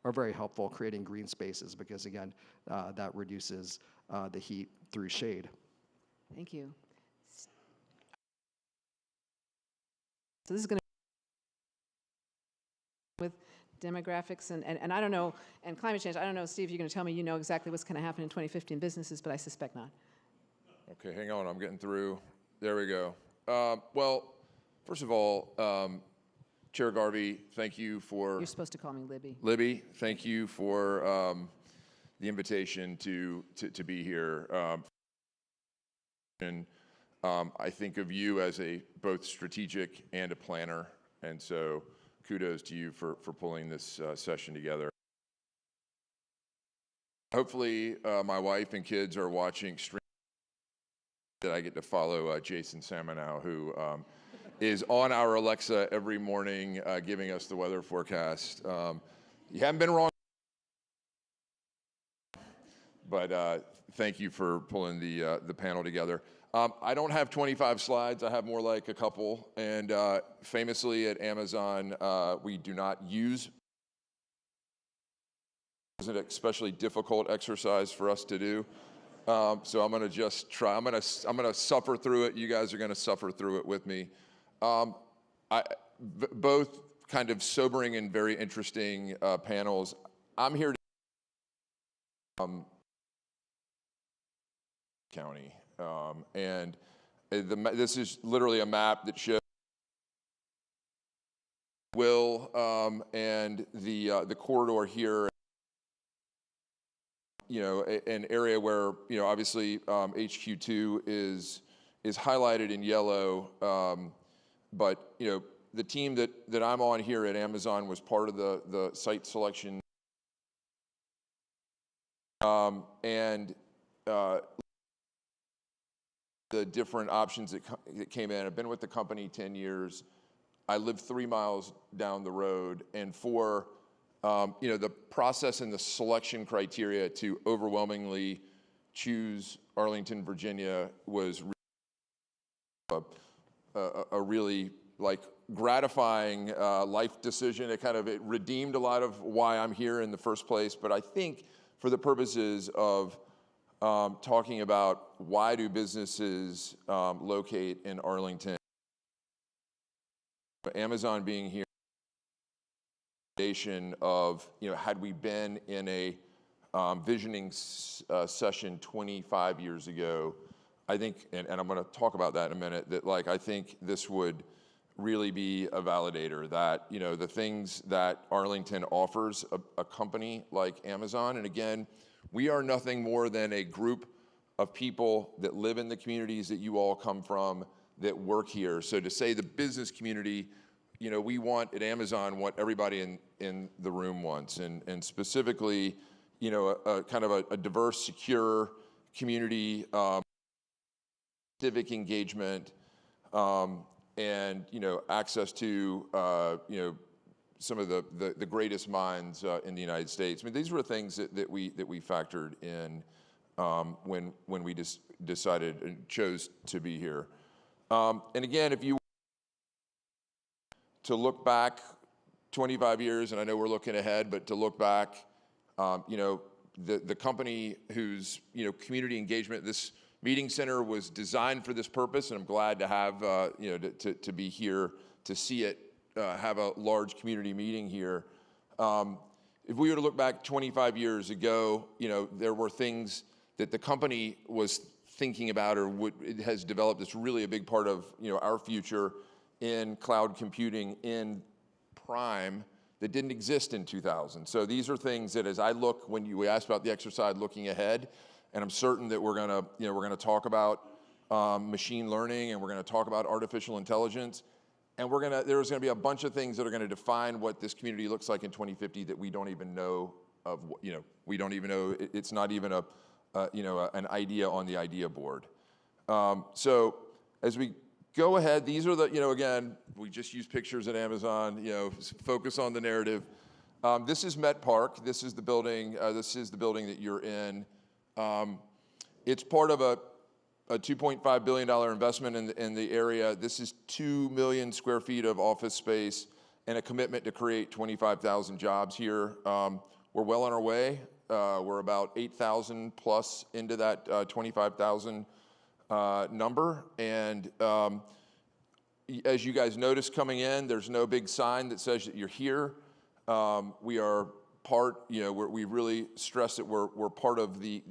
Are very helpful creating green spaces because, again, that reduces the heat through shade. Thank you. So this is going to with demographics and I don't know, and climate change. I don't know, Steve, you're going to tell me you know exactly what's going to happen in 2050 in businesses, but I suspect not. Okay, hang on, I'm getting through. There we go. Well, first of all, Chair Garvey, thank you for... You're supposed to call me Libby. Libby, thank you for the invitation to be here. And I think of you as a both strategic and a planner, and so kudos to you for pulling this session together. Hopefully, my wife and kids are watching stream that I get to follow Jason Samanow, who is on our Alexa every morning giving us the weather forecast. You haven't been wrong, but thank you for pulling the panel together. I don't have 25 slides. I have more like a couple. And famously at Amazon, we do not use. It's an especially difficult exercise for us to do. So I'm going to just try. I'm going to suffer through it. You guys are going to suffer through it with me. Both kind of sobering and very interesting panels. I'm here to county, and this is literally a map that shows and the corridor here. An area where obviously HQ2 is highlighted in yellow, but the team that I'm on here at Amazon was part of the site selection, and the different options that came in. I've been with the company 10 years. I live 3 miles down the road, and for the process and the selection criteria to overwhelmingly choose Arlington, Virginia was a really gratifying life decision. It redeemed a lot of why I'm here in the first place. But I think for the purposes of talking about why do businesses locate in Arlington, Amazon being here, of had we been in a visioning session 25 years ago, I think, and I'm going to talk about that in a minute, that I think this would really be a validator that the things that Arlington offers a company like Amazon, and again, we are nothing more than a group of people that live in the communities that you all come from, that work here. So to say the business community, you know, we want at Amazon what everybody in the room wants, and specifically, you know, a kind of a diverse, secure community, civic engagement, and, you know, access to, you know, some of the greatest minds in the United States. I mean, these were things that we factored in when we decided and chose to be here. And again, if you to look back 25 years, and I know we're looking ahead, but to look back, you know, the company whose, you know, community engagement, this meeting center was designed for this purpose, and I'm glad to have, you know, to be here to see it have a large community meeting here. If we were to look back 25 years ago, you know, there were things that the company was thinking about, or it has developed. It's really a big part of, you know, our future in cloud computing in Prime that didn't exist in 2000. So these are things that, as I look, when we asked about the exercise looking ahead, and I'm certain that we're gonna talk about machine learning, and we're gonna talk about artificial intelligence, and there's gonna be a bunch of things that are gonna define what this community looks like in 2050 that we don't even know of. You know, we don't even know. It's not even an idea on the idea board. So as we go ahead, these are the, you know, again, we just use pictures at Amazon, you know, focus on the narrative. This is Met Park. This is the building. That you're in. It's part of a $2.5 billion investment in the area. This is 2 million square feet of office space and a commitment to create 25,000 jobs here. We're well on our way. We're about 8,000 plus into that 25,000 number. And as you guys notice coming in, there's no big sign that says that you're here. We are part, you know, we really stress that we're part of the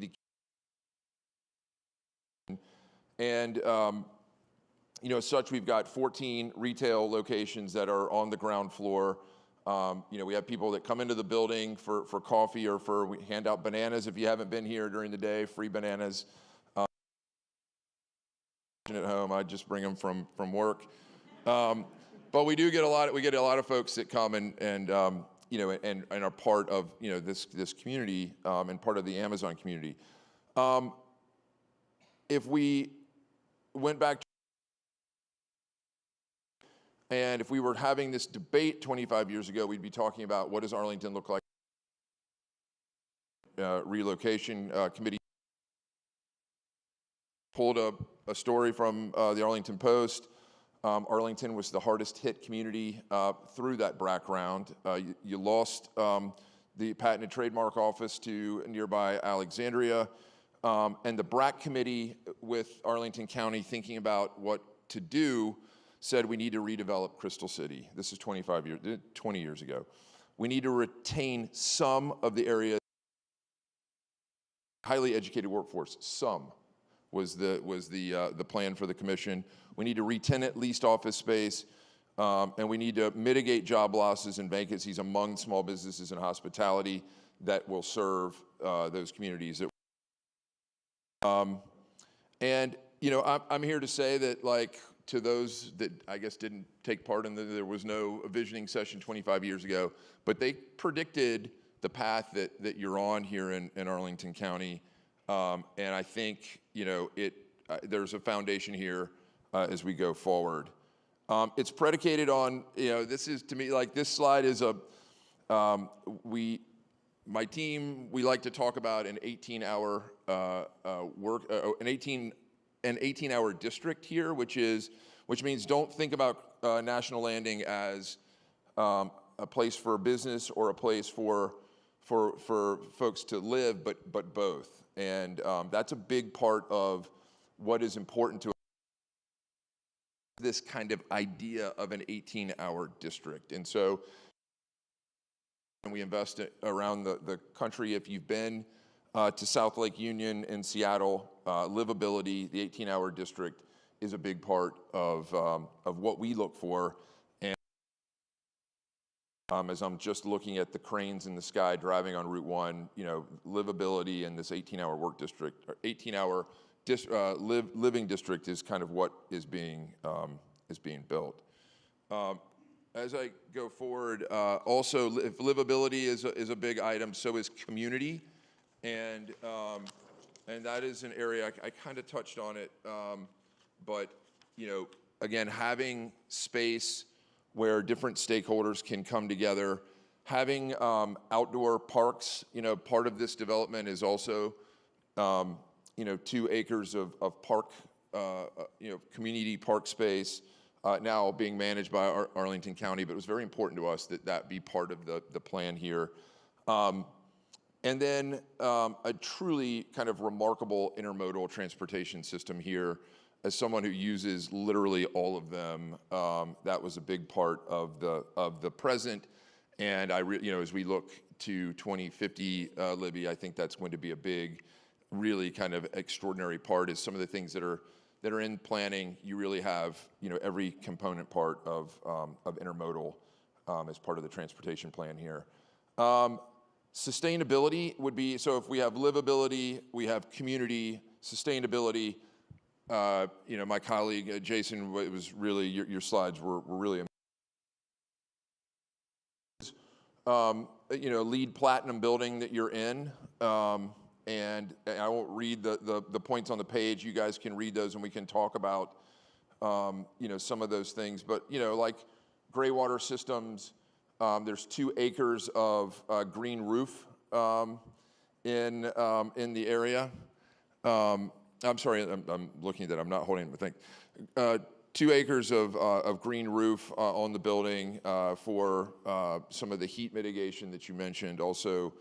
and, you know, as such, we've got 14 retail locations that are on the ground floor. You know, we have people that come into the building for coffee, or we hand out bananas if you haven't been here during the day, free bananas. At home, I just bring them from work. But we do get a lot of folks that come and you know, and are part of, you know, this community, and part of the Amazon community. If we went back and if we were having this debate 25 years ago, we'd be talking about what does Arlington look like? Relocation committee pulled a story from the Arlington Post. Arlington was the hardest hit community through that BRAC round. You lost the Patent and Trademark Office to nearby Alexandria. And the BRAC committee with Arlington County thinking about what to do said we need to redevelop Crystal City. This is 20 years ago. We need to retain some of the area, highly educated workforce. Some was the plan for the commission. We need to re-tenant leased office space, and we need to mitigate job losses and vacancies among small businesses and hospitality that will serve those communities. And you know, I'm here to say that, like, to those that I guess didn't take part in there was no Envisioning session 25 years ago, but they predicted the path that you're on here in Arlington County. And I think, you know, there's a foundation here as we go forward. It's predicated on, you know, this is, to me, like, this slide is my team, we like to talk about an 18-hour an 18-hour district here, which means don't think about National Landing as a place for business or a place for folks to live, but both. And that's a big part of what is important to this kind of idea of an 18-hour district. And so we invest around the country. If you've been to South Lake Union in Seattle, livability, the 18-hour district is a big part of what we look for. And as I'm just looking at the cranes in the sky driving on Route 1, you know, livability in this 18-hour work district, or 18-hour living district is kind of what is being built. As I go forward, also if livability is a big item, so is community, and that is an area I kind of touched on it, but again, having space where different stakeholders can come together, having outdoor parks. Part of this development is also 2 acres of park, community park space. Now being managed by Arlington County, but it was very important to us that be part of the plan here. And then a truly kind of remarkable intermodal transportation system here. As someone who uses literally all of them, that was a big part of the present. And as we look to 2050, Libby, I think that's going to be a big, really kind of extraordinary part. Is some of the things that are in planning. You really have every component part of intermodal as part of the transportation plan here. Sustainability would be, so if we have livability, we have community, sustainability. My colleague Jason, it was really your slides were really LEED Platinum building that you're in. And I won't read the points on the page. You guys can read those, and we can talk about some of those things. But like gray water systems, there's 2 acres of green roof in the area. I'm sorry, I'm looking at that. I'm not holding the thing. 2 acres of green roof on the building for some of the heat mitigation that you mentioned. Also.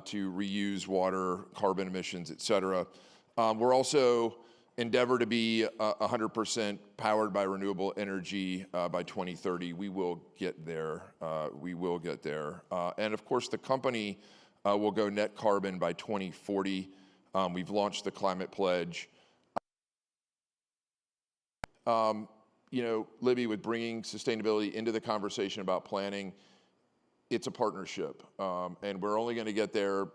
To reuse water, carbon emissions, et cetera. We're also endeavor to be 100% powered by renewable energy by 2030. We will get there. And of course, the company will go net carbon by 2040. We've launched the climate pledge. Libby, with bringing sustainability into the conversation about planning, it's a partnership, and we're only going to get there.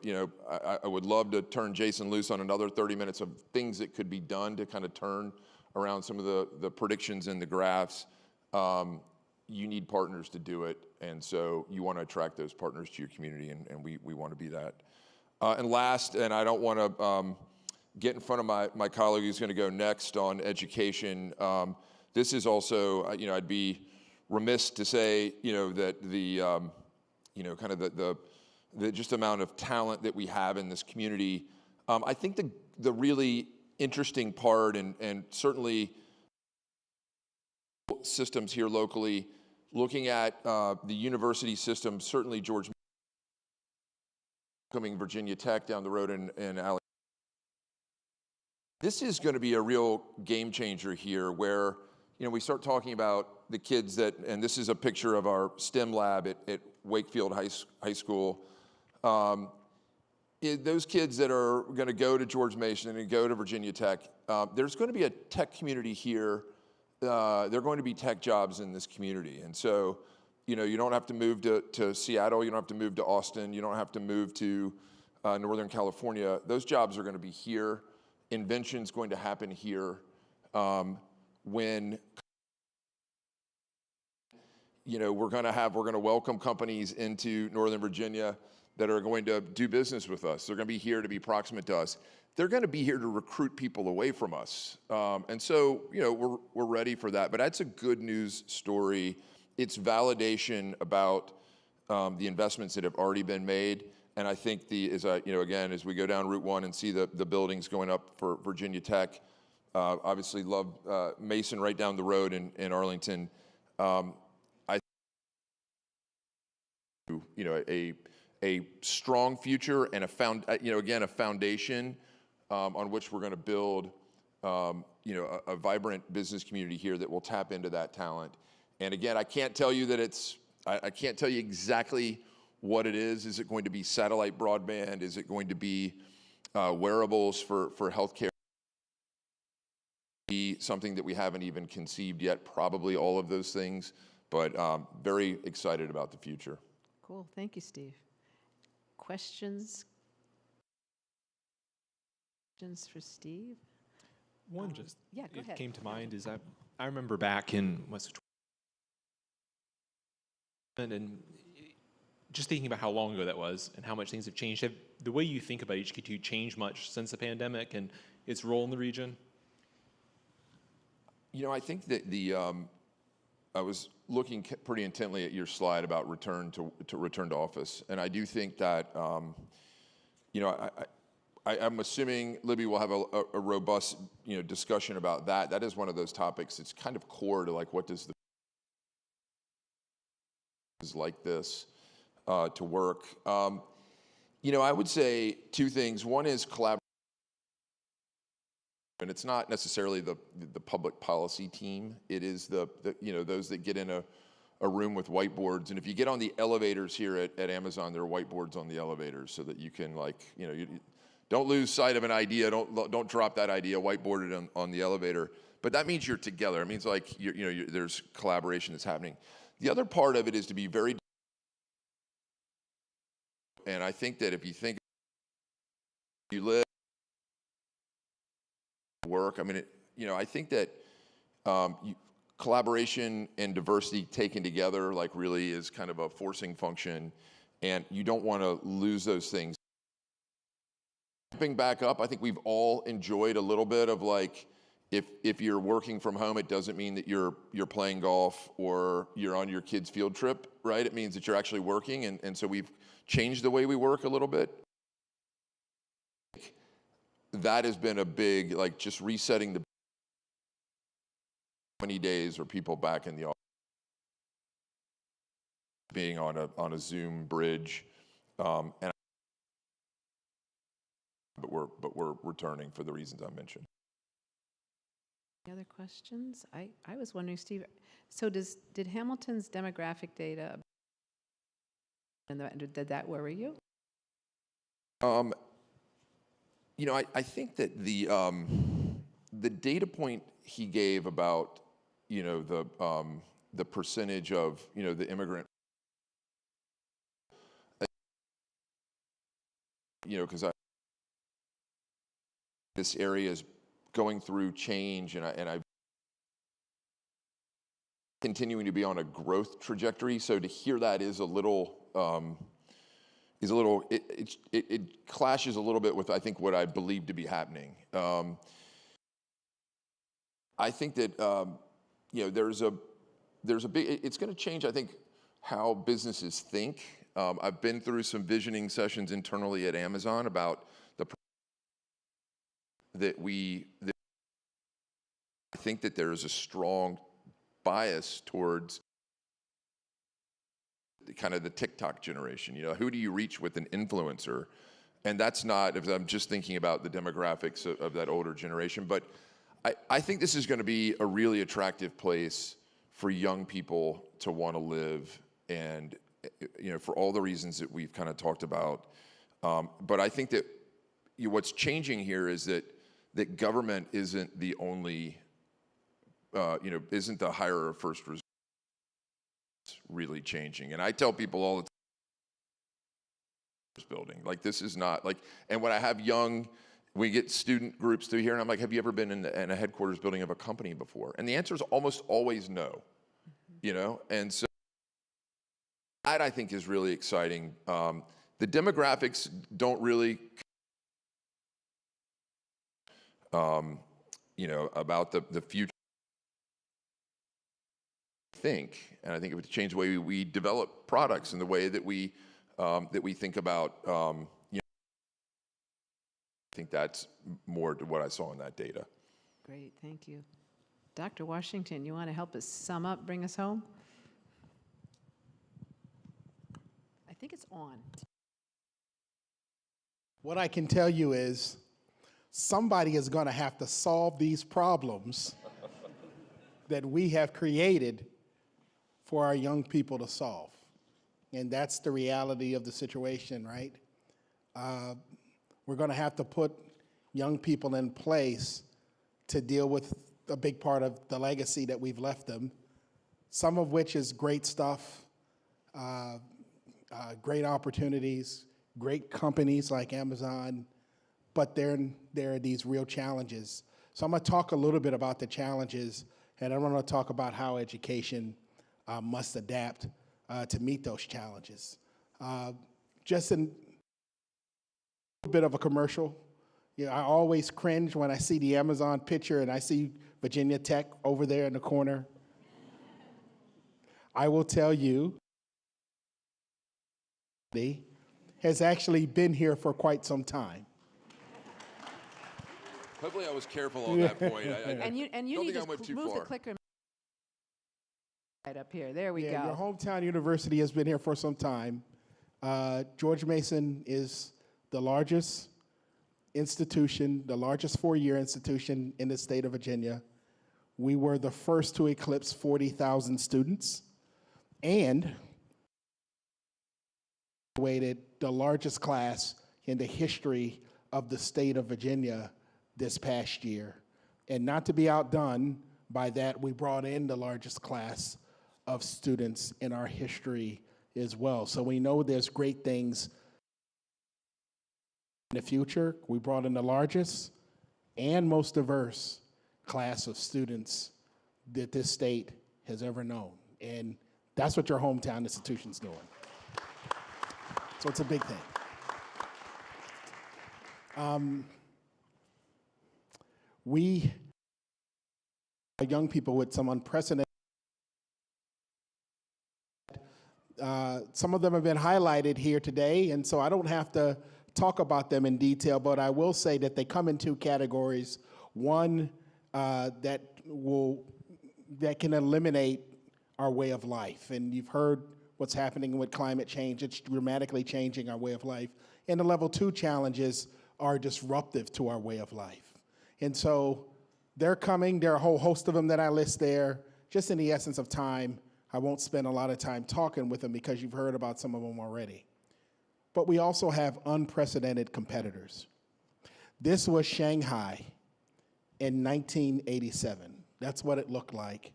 I would love to turn Jason loose on another 30 minutes of things that could be done to kind of turn around some of the predictions in the graphs. You need partners to do it, and so you want to attract those partners to your community, and we want to be that. And last, and I don't want to get in front of my colleague who's going to go next on education. This is also, I'd be remiss to say, that the kind of the just amount of talent that we have in this community. I think the really interesting part, and certainly systems here locally, looking at the university system, certainly George coming Virginia Tech down the road in Alabama. This is going to be a real game changer here where, we start talking about the kids and this is a picture of our STEM lab at Wakefield High School. Those kids that are going to go to George Mason and go to Virginia Tech, there's going to be a tech community here. There are going to be tech jobs in this community. And so, you don't have to move to Seattle. You don't have to move to Austin. You don't have to move to Northern California. Those jobs are going to be here. Invention's going to happen here. When we're going to welcome companies into Northern Virginia that are going to do business with us. They're going to be here to be proximate to us. They're going to be here to recruit people away from us. And so, we're ready for that. But that's a good news story. It's validation about the investments that have already been made. And I think as we go down Route 1 and see the buildings going up for Virginia Tech, obviously love Mason right down the road in Arlington. A strong future and a foundation on which we're going to build, a vibrant business community here that will tap into that talent. And again, I can't tell you that I can't tell you exactly what it is. Is it going to be satellite broadband? Is it going to be wearables for healthcare? Be something that we haven't even conceived yet. Probably all of those things, but very excited about the future. Cool. Thank you, Steve. Questions for Steve? One just yeah, go it ahead. came to mind is I remember back in and just thinking about how long ago that was and how much things have changed. Have the way you think about HQ2 changed much since the pandemic and its role in the region? You know, I think that I was looking pretty intently at your slide about return to return to office, and I do think that you know I'm assuming Libby will have a robust discussion about that. That is one of those topics. It's kind of core to like what does the is like this to work. I would say two things. One is collaboration. And it's not necessarily the public policy team. It is the those that get in a room with whiteboards. And if you get on the elevators here at Amazon, there are whiteboards on the elevators so that you can you don't lose sight of an idea. Don't drop that idea. Whiteboard it on the elevator. But that means you're together. It means like there's collaboration that's happening. The other part of it is to be very. And I think that if you think you live. Work. I mean, I think that collaboration and diversity taken together, like really is kind of a forcing function, and you don't want to lose those things. Jumping back up, I think we've all enjoyed a little bit of like, if you're working from home, it doesn't mean that you're playing golf or you're on your kid's field trip, right? It means that you're actually working, and so we've changed the way we work a little bit. That has been a big, like just resetting the many days or people back in the office, being on a Zoom bridge, but we're returning for the reasons I mentioned. Any other questions? I was wondering, Steve, so did Hamilton's demographic data, did that worry you? I think that the data point he gave about the percentage of the immigrant, because this area is going through change, and I continuing to be on a growth trajectory. So to hear that is a little. It clashes a little bit with I think what I believe to be happening. I think that there's a big. It's going to change. I think how businesses think. I've been through some visioning sessions internally at Amazon about that I think that there is a strong bias towards kind of the TikTok generation. Who do you reach with an influencer? And that's not, if I'm just thinking about the demographics of that older generation, but I think this is going to be a really attractive place for young people to want to live, and for all the reasons that we've kind of talked about. But I think that what's changing here is that government isn't the only, isn't the higher of first resort. Really changing. And I tell people all the time, building, like this is not like, and when I have we get student groups through here and I'm like, have you ever been in a headquarters building of a company before? And the answer is almost always no, and so that I think is really exciting. The demographics don't really, about the future. Think, and I think it would change the way we develop products and the way that we think about. I think that's more to what I saw in that data. Great, thank you. Dr. Washington, you want to help us sum up, bring us home? I think it's on. What I can tell you is somebody is going to have to solve these problems that we have created for our young people to solve. And that's the reality of the situation, right? We're going to have to put young people in place to deal with a big part of the legacy that we've left them, some of which is great stuff, great opportunities, great companies like Amazon, but there are these real challenges So I'm going to talk a little bit about the challenges, and I'm going to talk about how education must adapt to meet those challenges. Just in a bit of a commercial. You know, I always cringe when I see the Amazon picture and I see Virginia Tech over there in the corner. I will tell you, has actually been here for quite some time. Hopefully I was careful on that point. And you don't need think I to went too move the far. clicker right up here. There we Yeah, go. your hometown university has been here for some time. George Mason is the largest institution, the largest four-year institution in the state of Virginia. We were the first to eclipse 40,000 students and graduated the largest class in the history of the state of Virginia this past year. And not to be outdone by that, we brought in the largest class of students in our history as well. So we know there's great things in the future. We brought in the largest and most diverse class of students that this state has ever known. And that's what your hometown institution's doing. So it's a big thing. We are young people with some unprecedented, some of them have been highlighted here today, and so I don't have to talk about them in detail, but I will say that they come in two categories. One, that can eliminate our way of life, and you've heard what's happening with climate change. It's dramatically changing our way of life. And the level 2 challenges are disruptive to our way of life. And so they're coming. There are a whole host of them that I list there. Just in the essence of time, I won't spend a lot of time talking with them because you've heard about some of them already. But we also have unprecedented competitors. This was Shanghai in 1987. That's what it looked like.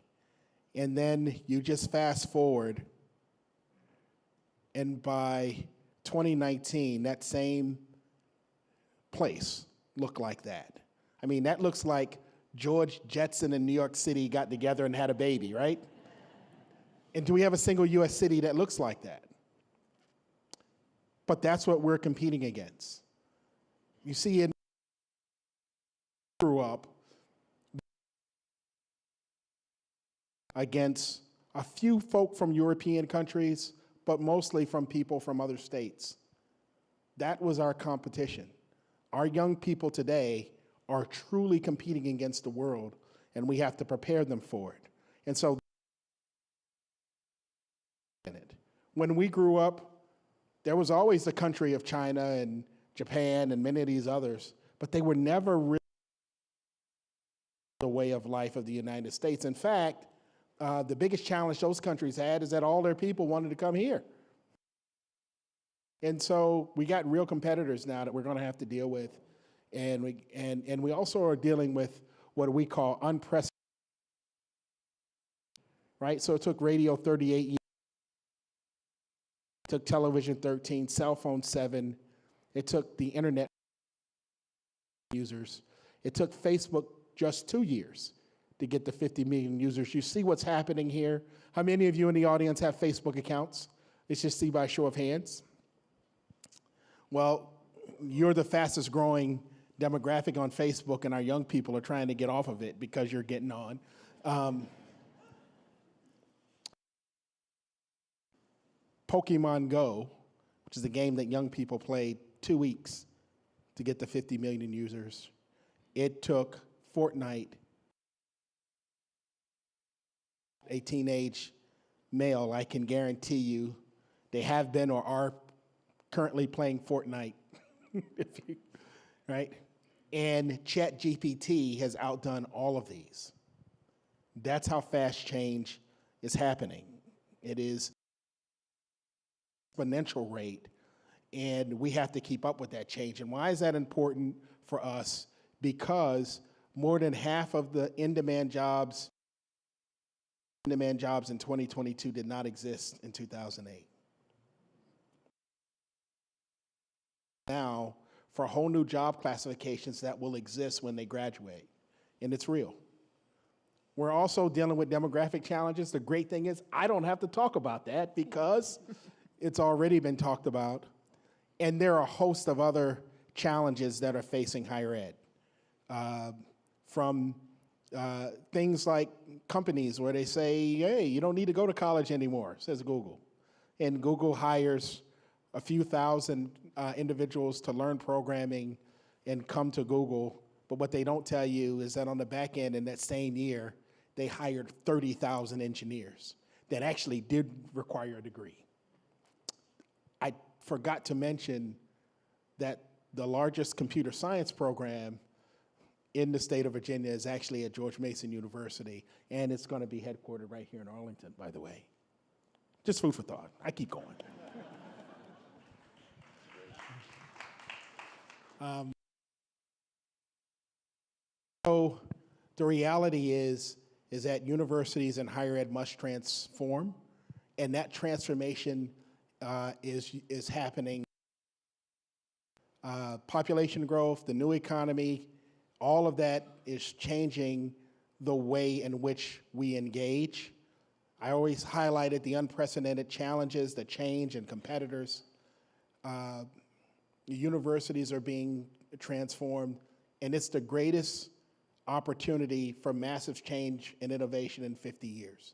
And then you just fast forward, and by 2019, that same place looked like that. I mean, that looks like George Jetson in New York City got together and had a baby, right? And do we have a single US city that looks like that? But that's what we're competing against. You see, in grew up against a few folk from European countries, but mostly from people from other states. That was our competition. Our young people today are truly competing against the world, and we have to prepare them for it. And so, when we grew up, there was always the country of China and Japan and many of these others, but they were never really the way of life of the United States. In fact, the biggest challenge those countries had is that all their people wanted to come here. And so we got real competitors now that we're going to have to deal with. And we also are dealing with what we call unprecedented, right? So it took radio 38 years, it took television 13, cell phone 7, it took the internet users, it took Facebook just 2 years to get to 50 million users. You see what's happening here? How many of you in the audience have Facebook accounts? Let's just see by show of hands. Well, you're the fastest growing demographic on Facebook, and our young people are trying to get off of it because you're getting on. Pokemon Go, which is a game that young people played 2 weeks to get to 50 million users. It took Fortnite, a teenage male, I can guarantee you, they have been or are currently playing Fortnite, right? And ChatGPT has outdone all of these. That's how fast change is happening. It is exponential rate, and we have to keep up with that change. And why is that important for us? Because more than half of the in-demand jobs in 2022 did not exist in 2008. Now, for whole new job classifications that will exist when they graduate. and it's real. We're also dealing with demographic challenges. The great thing is I don't have to talk about that because it's already been talked about. And there are a host of other challenges that are facing higher ed. From things like companies where they say, hey, you don't need to go to college anymore, says Google. And Google hires a few thousand individuals to learn programming and come to Google. But what they don't tell you is that on the back end in that same year, they hired 30,000 engineers that actually did require a degree. I forgot to mention that the largest computer science program in the state of Virginia is actually at George Mason University, and it's going to be headquartered right here in Arlington, by the way. Just food for thought. I keep going. So the reality is that universities and higher ed must transform, and that transformation is happening. Population growth, the new economy, all of that is changing the way in which we engage. I always highlighted the unprecedented challenges, the change and competitors. Universities are being transformed, and it's the greatest opportunity for massive change and innovation in 50 years.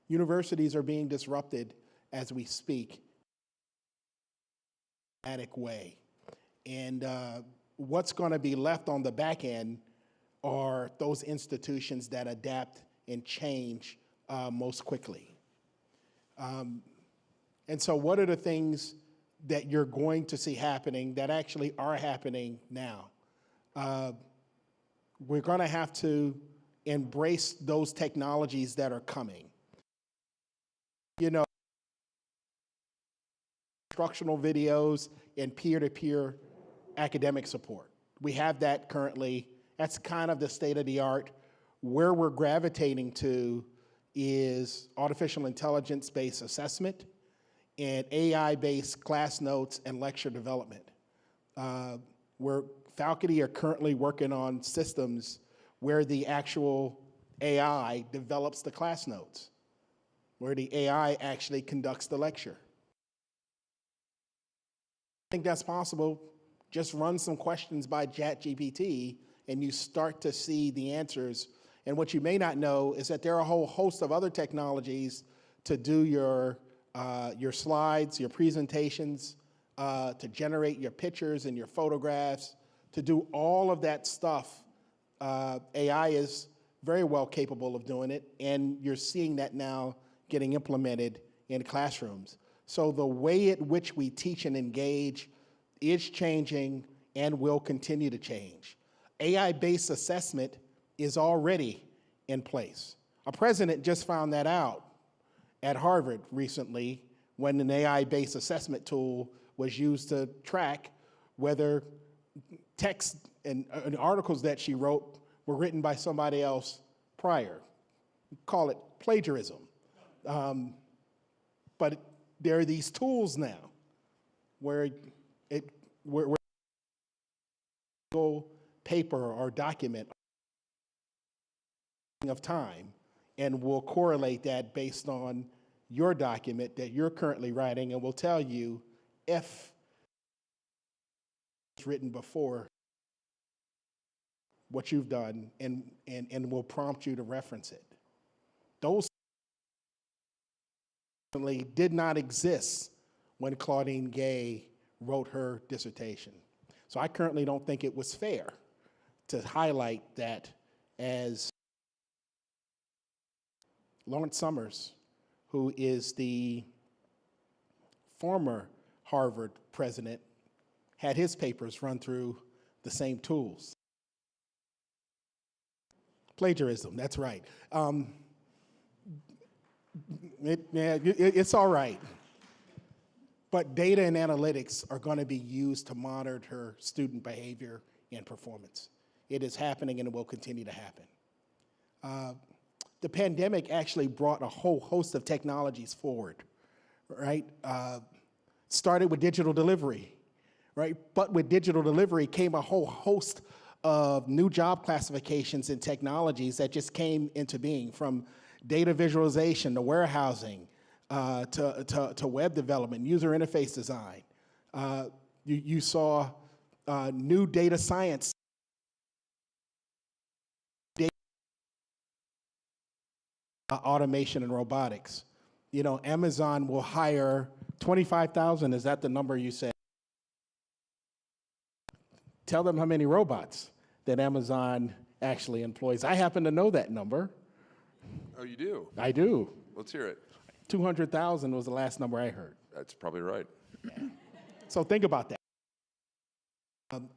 Universities are being disrupted as we speak in a dramatic way. And what's going to be left on the back end are those institutions that adapt and change most quickly. And so what are the things that you're going to see happening that actually are happening now? We're going to have to embrace those technologies that are coming. You know, instructional videos and peer-to-peer academic support. We have that currently. That's kind of the state of the art. Where we're gravitating to is artificial intelligence-based assessment and AI-based class notes and lecture development. Where faculty are currently working on systems where the actual AI develops the class notes, where the AI actually conducts the lecture. I think that's possible. Just run some questions by ChatGPT and you start to see the answers. And what you may not know is that there are a whole host of other technologies to do your slides, your presentations, to generate your pictures and your photographs, to do all of that stuff. AI is very well capable of doing it, and you're seeing that now getting implemented in classrooms. So the way at which we teach and engage is changing and will continue to change. AI-based assessment is already in place. A president just found that out at Harvard recently when an AI-based assessment tool was used to track whether text and articles that she wrote were written by somebody else prior. Call it plagiarism. But there are these tools now where paper or document of time, and we'll correlate that based on your document that you're currently writing, and we'll tell you if it's written before what you've done, and will prompt you to reference it. Those did not exist when Claudine Gay wrote her dissertation. So I currently don't think it was fair to highlight that as Lawrence Summers, who is the former Harvard president, had his papers run through the same tools. Plagiarism, that's right. It's all right. But data and analytics are going to be used to monitor student behavior and performance. It is happening and it will continue to happen. The pandemic actually brought a whole host of technologies forward, right? Started with digital delivery, right? But with digital delivery came a whole host of new job classifications and technologies that just came into being, from data visualization to warehousing to web development, user interface design. You saw new data science, data, automation and robotics. You know, Amazon will hire 25,000, is that the number you said? Tell them how many robots that Amazon actually employs. I happen to know that number. Oh, you do? I do. Let's hear it. 200,000 was the last number I heard. That's probably right. So think about that.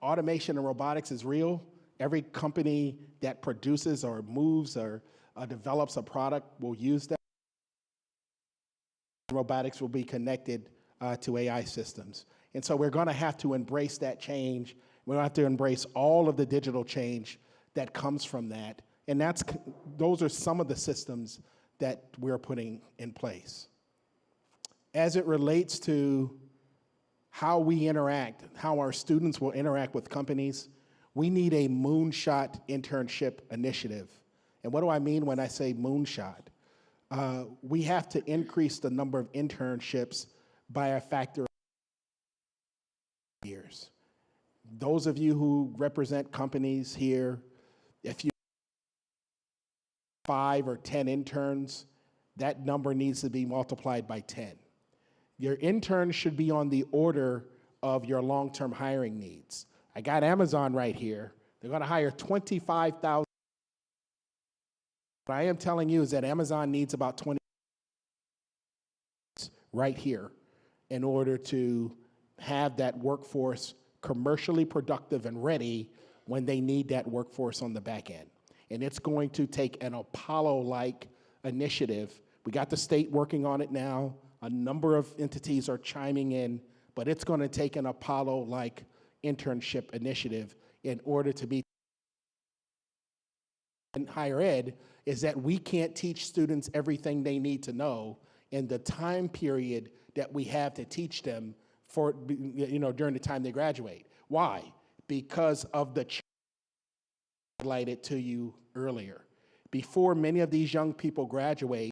Automation and robotics is real. Every company that produces or moves or develops a product will use that. Robotics will be connected to AI systems. And so we're going to have to embrace that change. We're going to have to embrace all of the digital change that comes from that. And those are some of the systems that we're putting in place. As it relates to how we interact, how our students will interact with companies, we need a moonshot internship initiative. And what do I mean when I say moonshot? We have to increase the number of internships by a factor of years. Those of you who represent companies here, if you have 5 or 10 interns, that number needs to be multiplied by 10. Your interns should be on the order of your long-term hiring needs. I got Amazon right here. They're going to hire 25,000. What I am telling you is that Amazon needs about 20 right here in order to have that workforce commercially productive and ready when they need that workforce on the back end. And it's going to take an Apollo-like initiative. We got the state working on it now. A number of entities are chiming in, but it's going to take an Apollo-like internship initiative in order to be in higher ed, is that we can't teach students everything they need to know in the time period that we have to teach them for, during the time they graduate. Why? Because of the highlighted to you earlier. Before many of these young people graduate,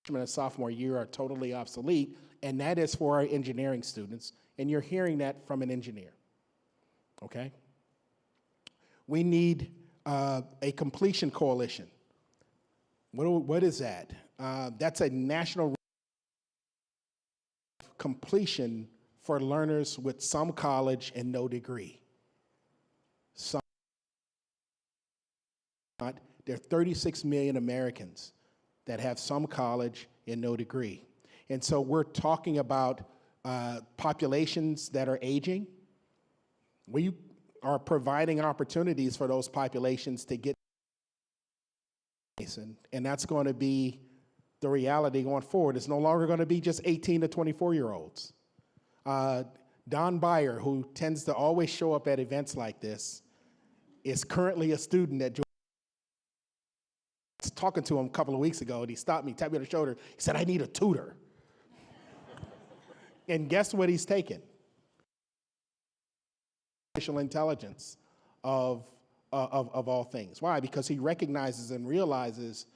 freshman and sophomore year are totally obsolete, and that is for our engineering students, and you're hearing that from an engineer, okay? We need a completion coalition. What is that? That's a national completion for learners with some college and no degree. There are 36 million Americans that have some college and no degree. And so we're talking about populations that are aging. We are providing opportunities for those populations to get, and that's going to be the reality going forward. It's no longer going to be just 18 to 24-year-olds. Don Beyer, who tends to always show up at events like this, is currently a student at Georgia. I was talking to him a couple of weeks ago, and he stopped me, tapped me on the shoulder. He said, "I need a tutor." And guess what he's taken? Artificial intelligence of all things. Why? Because he recognizes and realizes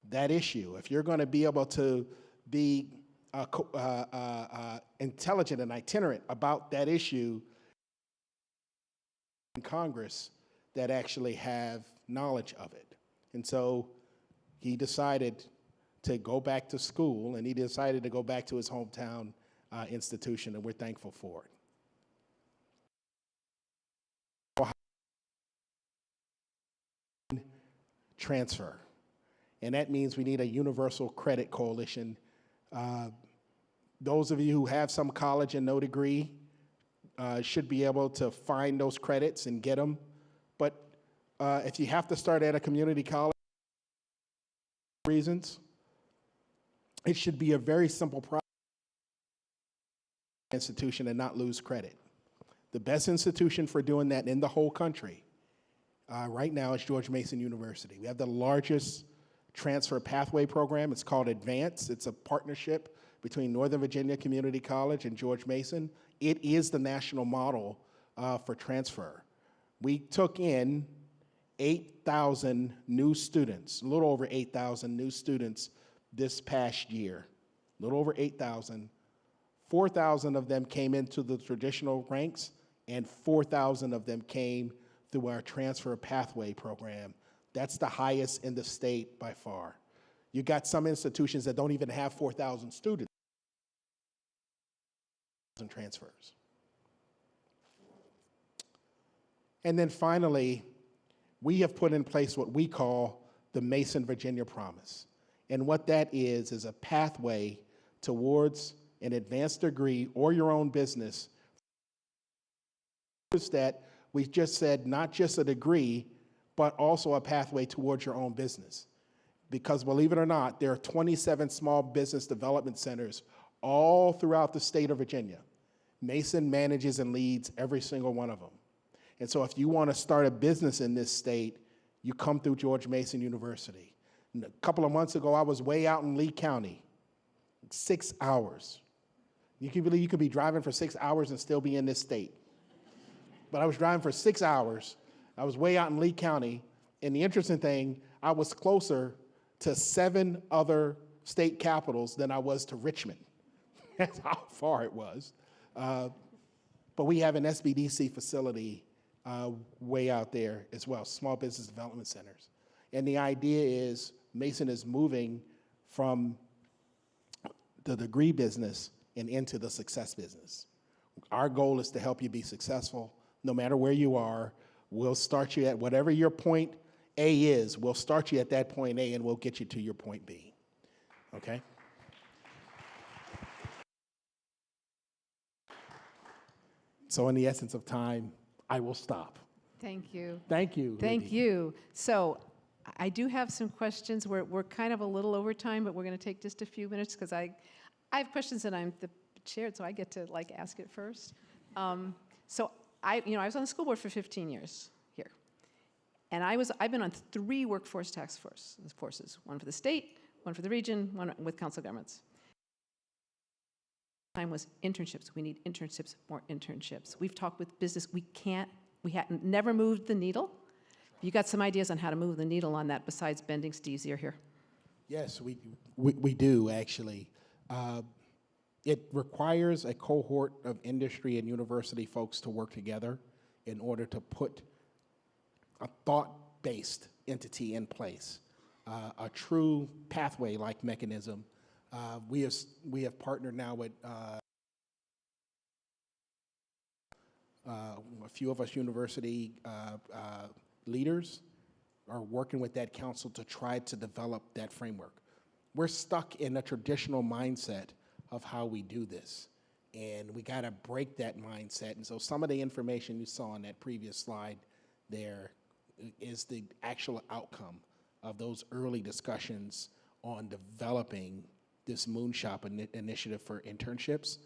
that issue. If you're going to be able to be intelligent and itinerant about that issue, in Congress that actually have knowledge of it. And so he decided to go back to school, and he decided to go back to his hometown institution, and we're thankful for it. Transfer. And that means we need a universal credit coalition. Those of you who have some college and no degree should be able to find those credits and get them. But if you have to start at a community college for reasons, it should be a very simple process institution and not lose credit. The best institution for doing that in the whole country right now is George Mason University. We have the largest transfer pathway program. It's called Advance. It's a partnership between Northern Virginia Community College and George Mason. it is the national model for transfer. We took in 8,000 new students, a little over 8,000 new students this past year, a little over 8,000. 4,000 of them came into the traditional ranks, and 4,000 of them came through our transfer pathway program. That's the highest in the state by far. You got some institutions that don't even have 4,000 students and transfers. And then finally, we have put in place what we call the Mason, Virginia Promise. And what that is a pathway towards an advanced degree or your own business. That we just said not just a degree, but also a pathway towards your own business. Because believe it or not, there are 27 small business development centers all throughout the state of Virginia. Mason manages and leads every single one of them. And so if you want to start a business in this state, you come through George Mason University. And a couple of months ago, I was way out in Lee County, 6 hours. You can believe you could be driving for 6 hours and still be in this state. But I was driving for 6 hours. I was way out in Lee County. And the interesting thing, I was closer to 7 other state capitals than I was to Richmond. That's how far it was. But we have an SBDC facility way out there as well, small business development centers. And the idea is Mason is moving from the degree business and into the success business. Our goal is to help you be successful no matter where you are. We'll start you at whatever your point A is. We'll start you at that point A and we'll get you to your point B. Okay? So in the essence of time, I will stop. Thank you. Thank you. Thank Libby. you. So I do have some questions. We're kind of a little over time, but we're going to take just a few minutes because I have questions and I'm the chair, so I get to ask it first. So I was on the school board for 15 years here, and I've been on 3 workforce task forces, one for the state, one for the region, one with council governments. Time was internships. We need internships, more internships. We've talked with business. We hadn't never moved the needle. You got some ideas on how to move the needle on that besides bending Steve's ear here? Yes, we do actually. It requires a cohort of industry and university folks to work together in order to put a thought-based entity in place, a true pathway-like mechanism. We have partnered now with a few of us university leaders are working with that council to try to develop that framework. We're stuck in a traditional mindset of how we do this, and we got to break that mindset. And so some of the information you saw on that previous slide there is the actual outcome of those early discussions on developing this Moonshop initiative for internships.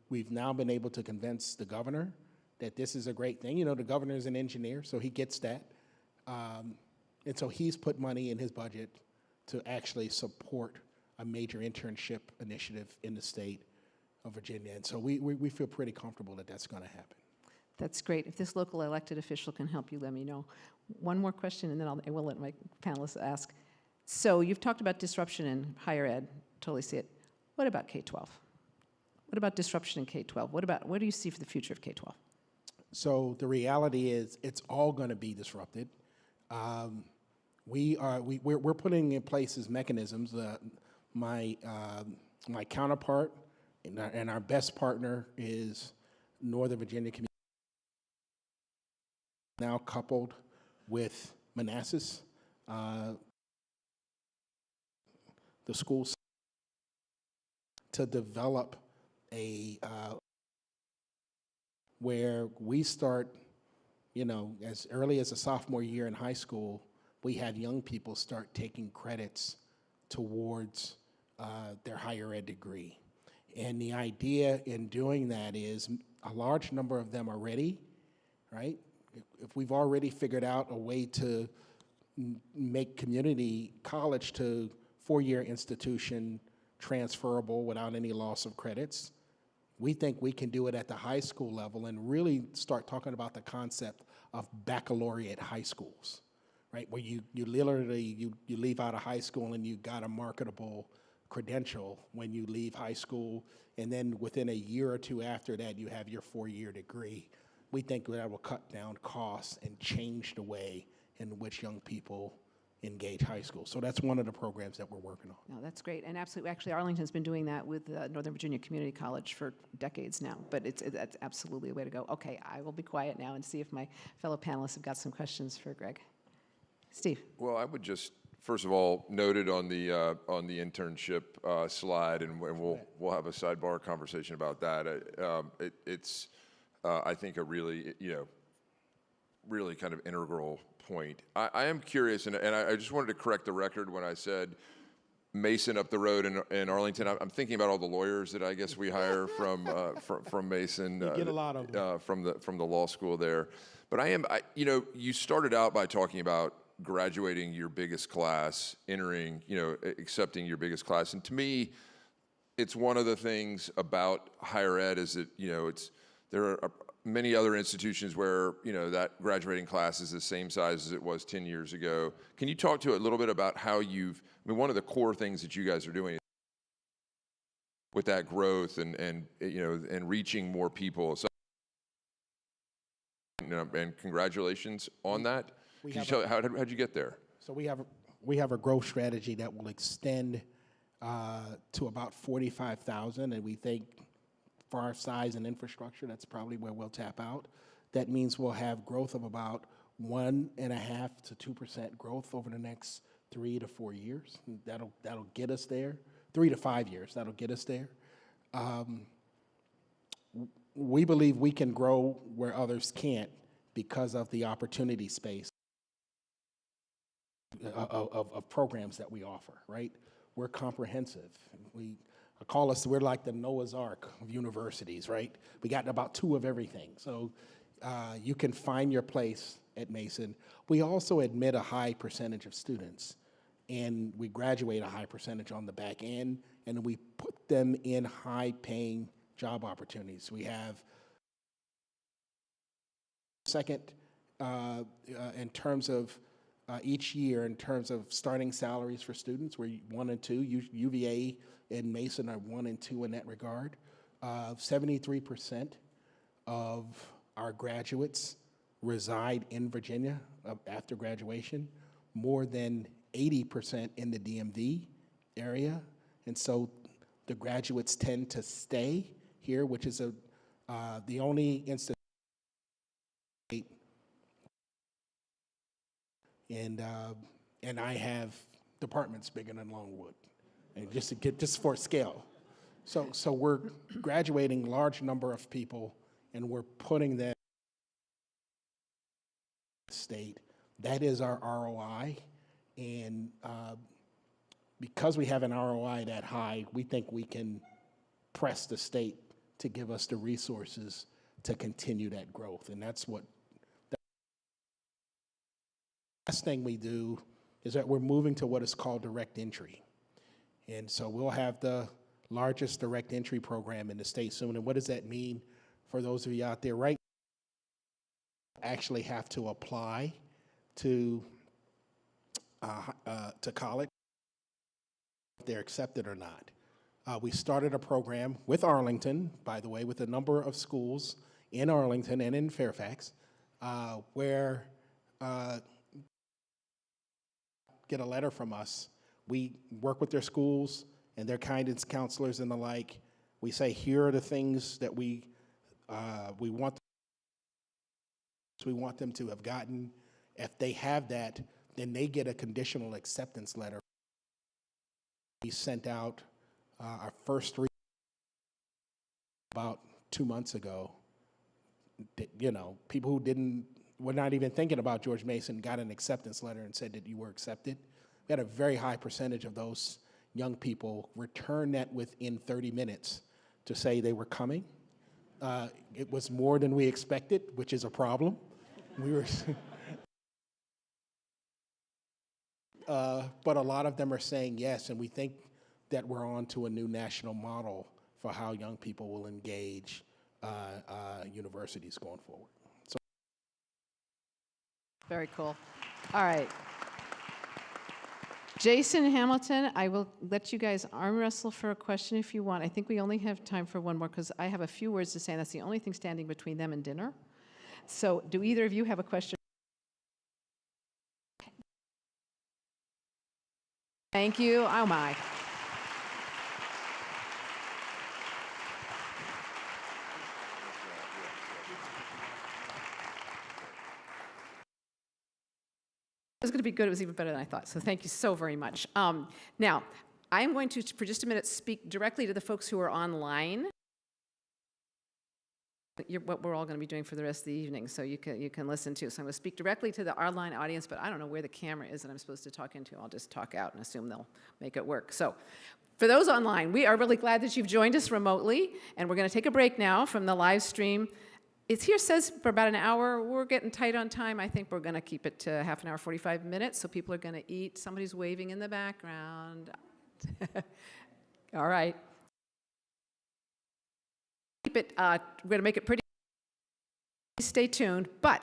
We've now been able to convince the governor that this is a great thing. You know, the governor is an engineer, so he gets that. And so he's put money in his budget to actually support a major internship initiative in the state of Virginia. And so we feel pretty comfortable that that's going to happen. That's great. If this local elected official can help you, let me know. One more question, and then I will let my panelists ask. So you've talked about disruption in higher ed. Totally see it. What about K-12? What about disruption in K-12? What do you see for the future of K-12? So the reality is it's all going to be disrupted. We're putting in place as mechanisms. My counterpart and our best partner is Northern Virginia Community, now coupled with Manassas, the schools, to develop a where we start, as early as a sophomore year in high school, we have young people start taking credits towards their higher ed degree. And the idea in doing that is a large number of them are ready, right? If we've already figured out a way to make community college to 4-year institution transferable without any loss of credits, We think we can do it at the high school level and really start talking about the concept of baccalaureate high schools, right? Where you literally, you leave out of high school and you got a marketable credential when you leave high school, and then within a year or two after that, you have your 4-year degree. We think that will cut down costs and change the way in which young people engage high school. So that's one of the programs that we're working on. No, that's great, and absolutely, actually, Arlington's been doing that with Northern Virginia Community College for decades now, but that's absolutely a way to go. Okay, I will be quiet now and see if my fellow panelists have got some questions for Greg. Steve? Well, I would just, first of all, noted on the internship slide, and we'll have a sidebar conversation about that. It's I think a really, really kind of integral point. I am curious, and I just wanted to correct the record when I said Mason up the road in Arlington. I'm thinking about all the lawyers that I guess we hire from Mason. You get a lot of them. From the law school there. But you started out by talking about graduating your biggest class, entering, accepting your biggest class, and to me, it's one of the things about higher ed is that there are many other institutions where that graduating class is the same size as it was 10 years ago. Can you talk to a little bit about how one of the core things that you guys are doing with that growth and reaching more people. So, and congratulations on that. Can you tell how'd you get there? So we have a growth strategy that will extend to about 45,000, and we think for our size and infrastructure, that's probably where we'll tap out. That means we'll have growth of about 1.5% to 2% growth over the next 3 to 4 years. That'll get us there. 3 to 5 years, that'll get us there. We believe we can grow where others can't because of the opportunity space of programs that we offer, right? We're comprehensive. We're like the Noah's Ark of universities, right? We got about 2 of everything. So you can find your place at Mason. We also admit a high percentage of students, and we graduate a high percentage on the back end, and we put them in high-paying job opportunities. We have second in terms of each year, in terms of starting salaries for students, we're 1 and 2. UVA and Mason are 1 and 2 in that regard. 73% of our graduates reside in Virginia after graduation, more than 80% in the DMV area. And so the graduates tend to stay here, which is the only instance. And I have departments bigger than Longwood, and just for scale. So we're graduating large number of people, and we're putting them in the state. That is our ROI, and because we have an ROI that high, we think we can press the state to give us the resources to continue that growth, and that's what. Last thing we do is that we're moving to what is called direct entry. And so we'll have the largest direct entry program in the state soon. And what does that mean for those of you out there? Right now, actually have to apply to college, if they're accepted or not. We started a program with Arlington, by the way, with a number of schools in Arlington and in Fairfax, where get a letter from us. We work with their schools and their guidance counselors and the like. We say, here are the things that we want them to have gotten. If they have that, then they get a conditional acceptance letter. We sent out our first 3 about 2 months ago. People who were not even thinking about George Mason got an acceptance letter and said that you were accepted. We had a very high percentage of those young people return that within 30 minutes to say they were coming. It was more than we expected, which is a problem. But a lot of them are saying yes, and we think that we're on to a new national model for how young people will engage universities going forward. So, Very cool. All right. Jason Hamilton, I will let you guys arm wrestle for a question if you want. I think we only have time for one more because I have a few words to say, and that's the only thing standing between them and dinner. So do either of you have a question? Thank you. Oh, my. It was going to be good. It was even better than I thought. So thank you so very much. Now, I'm going to, for just a minute, speak directly to the folks who are online. What we're all going to be doing for the rest of the evening, so you can listen to. So I'm going to speak directly to the online audience, but I don't know where the camera is that I'm supposed to talk into. I'll just talk out and assume they'll make it work. So for those online, we are really glad that you've joined us remotely, and we're going to take a break now from the live stream. It here says for about an hour. We're getting tight on time. I think we're going to keep it to half an hour, 45 minutes, so people are going to eat. Somebody's waving in the background. All right. Keep it, we're going to make it pretty. Stay tuned, but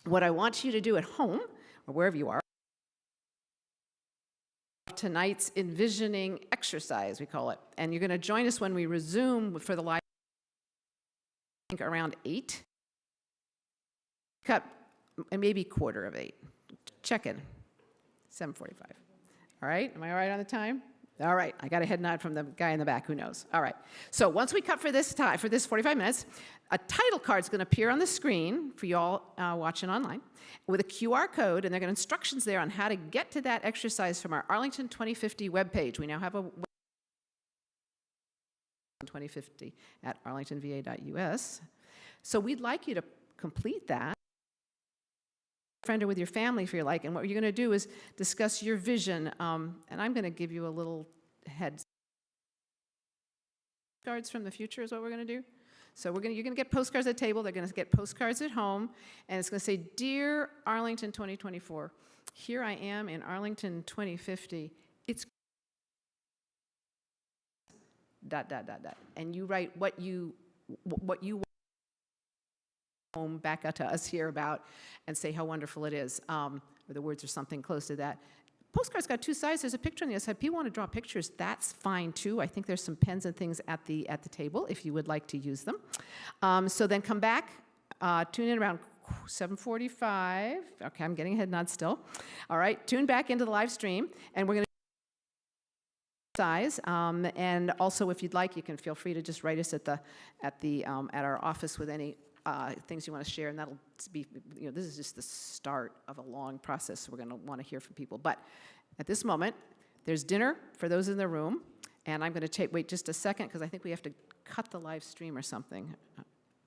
what I want you to do at home, or wherever you are, tonight's envisioning exercise, we call it, and you're going to join us when we resume for the live, I think around 8, cut, and maybe 7:45. Check in, 7:45. All right, am I all right on the time? All right, I got a head nod from the guy in the back who knows. All right, so once we cut for this time, for this 45 minutes, a title card is going to appear on the screen for you all watching online with a QR code, and there are instructions there on how to get to that exercise from our Arlington 2050 webpage. We now have a 2050 at arlingtonva.us. So we'd like you to complete that. Friend or with your family if you like, and what you're going to do is discuss your vision, and I'm going to give you a little head cards from the future is what we're going to do. So you're going to get postcards at the table, they're going to get postcards at home, and it's going to say, Dear Arlington 2024, here I am in Arlington 2050, it's ... and you write what you home back to us here about and say how wonderful it is, or the words or something close to that. Postcard's got two sides. There's a picture on the other side. If people want to draw pictures, that's fine too. I think there's some pens and things at the table if you would like to use them. So then come back, tune in around 7:45. Okay, I'm getting a head nod still. All right, tune back into the live stream, and we're going to size. And also, if you'd like, you can feel free to just write us at our office with any things you want to share, and that'll be, this is just the start of a long process, so we're going to want to hear from people. But at this moment, there's dinner for those in the room, and I'm going to wait just a second, because I think we have to cut the live stream or something.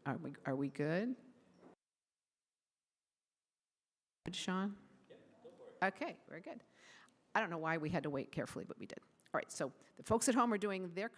Are we good? Good, Sean? Yeah, go for it. Okay, very good. I don't know why we had to wait carefully, but we did. All right, so the folks at home are doing their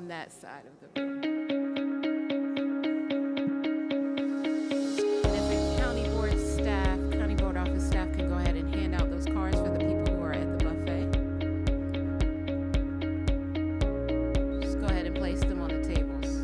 on that side of the room. And if the county board staff, county board office staff can go ahead and hand out those cards for the people who are at the buffet. Just go ahead and place them on the tables.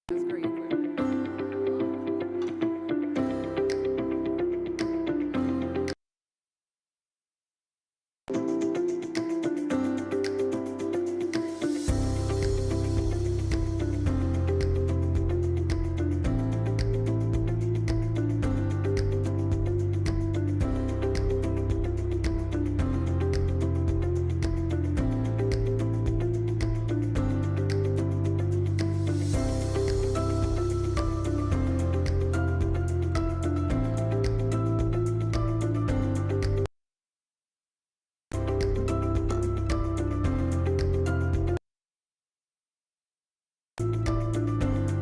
That's great equipment.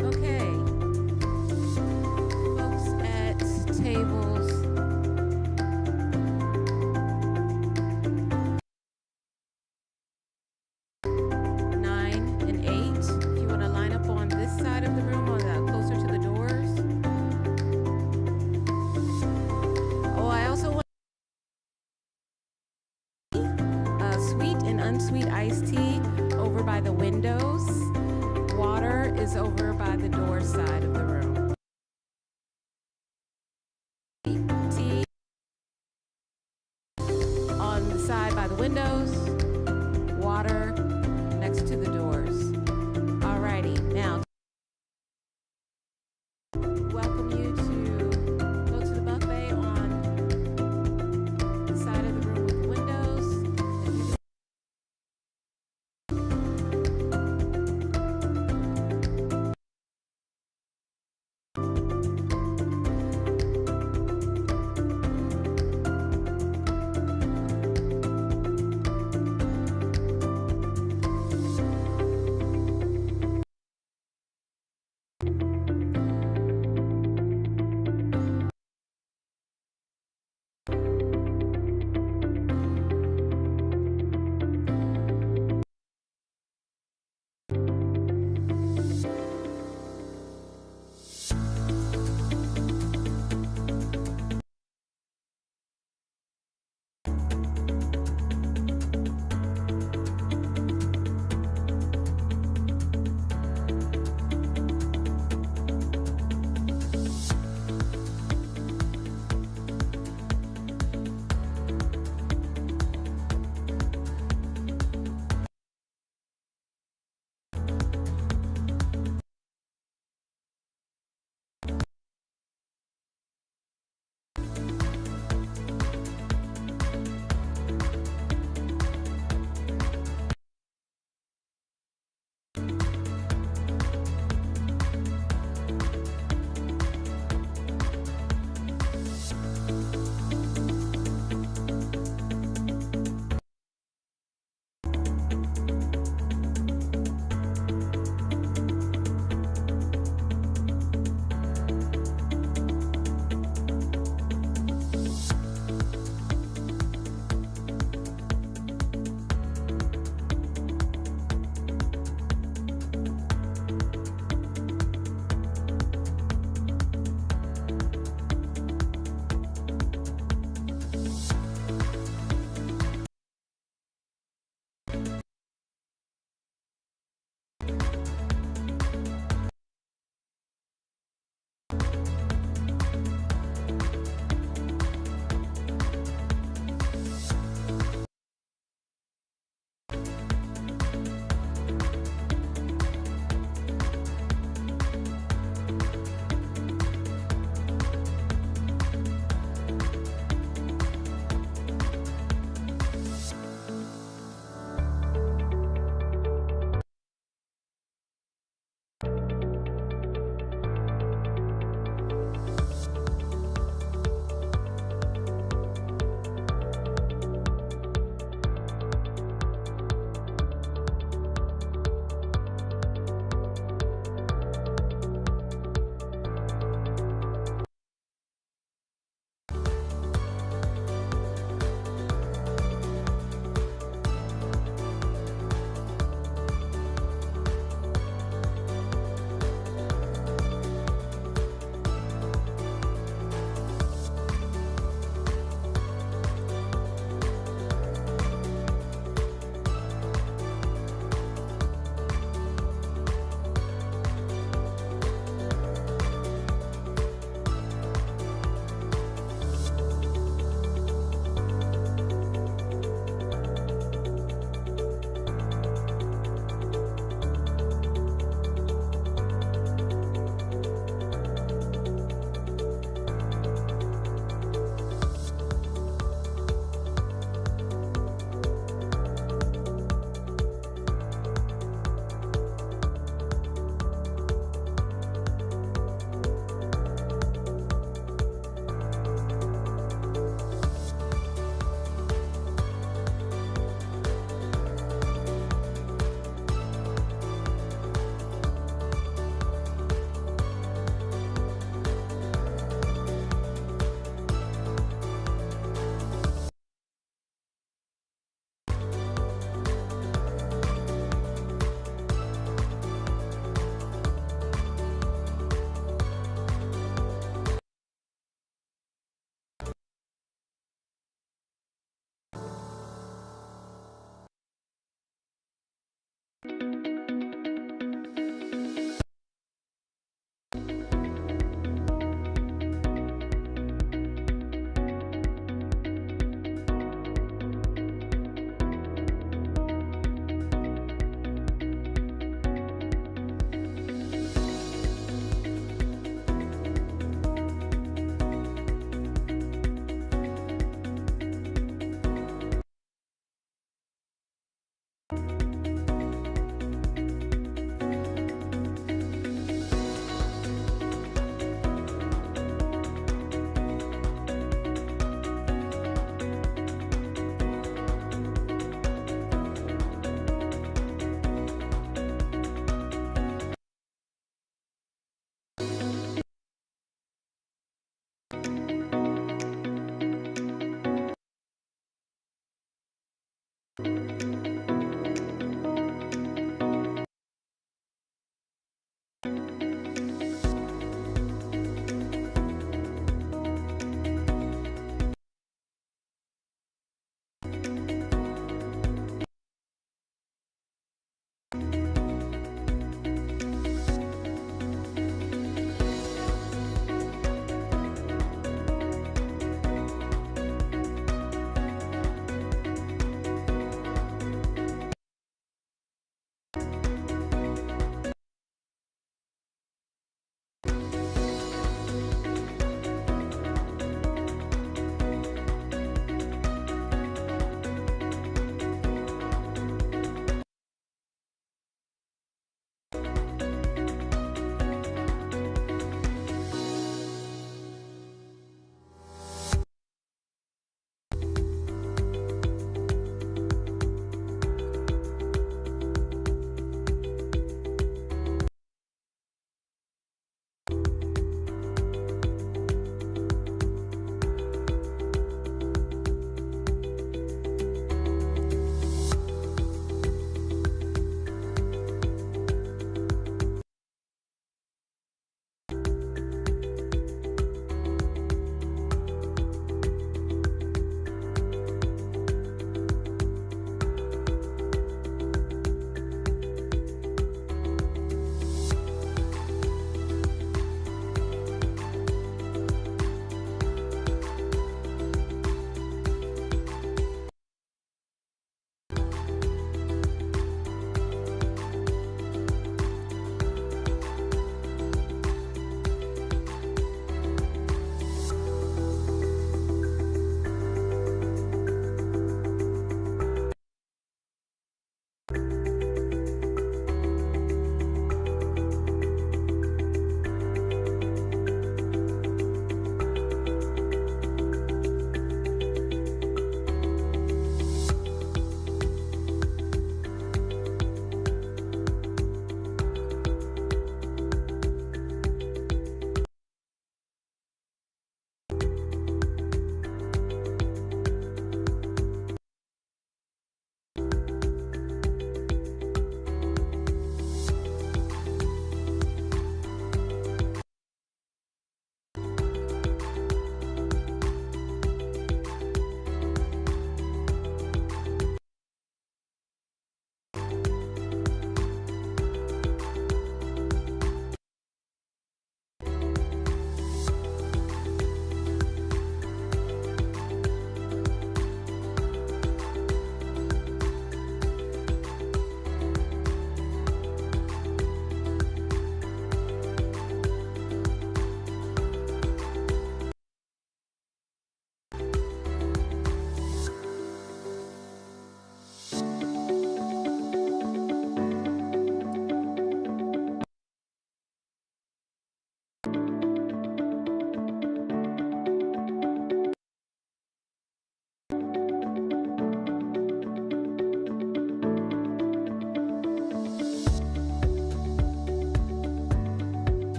Okay. Folks at tables. Nine and 8. If you want to line up on this side of the room, on the closer to the doors. Oh, I also want sweet and unsweet iced tea over by the windows. Water is over by the door side of the room. Tea on the side by the windows. Water next to the doors. Alrighty, now welcome you to go to the buffet on the side of the room with the windows.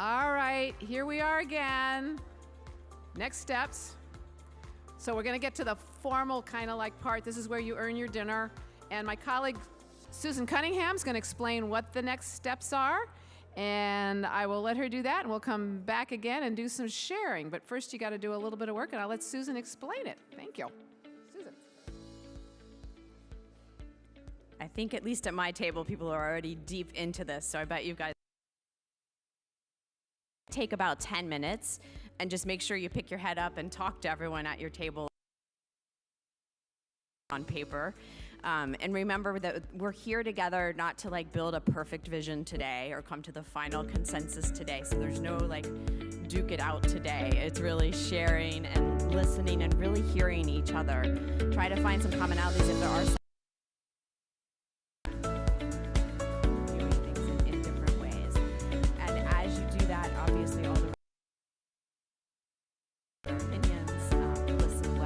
All right, here we are again. Next steps. So we're going to get to the formal kind of like part. This is where you earn your dinner. And my colleague Susan Cunningham is going to explain what the next steps are. And I will let her do that, and we'll come back again and do some sharing. But first, you got to do a little bit of work, and I'll let Susan explain it. Thank you. Susan. I think at least at my table, people are already deep into this, so I bet you guys take about 10 minutes and just make sure you pick your head up and talk to everyone at your table on paper. And remember that we're here together not to like build a perfect vision today or come to the final consensus today. So there's no like duke it out today. It's really sharing and listening and really hearing each other. Try to find some commonalities if there are some. Doing things in different ways. And as you do that, obviously all the opinions, listen well.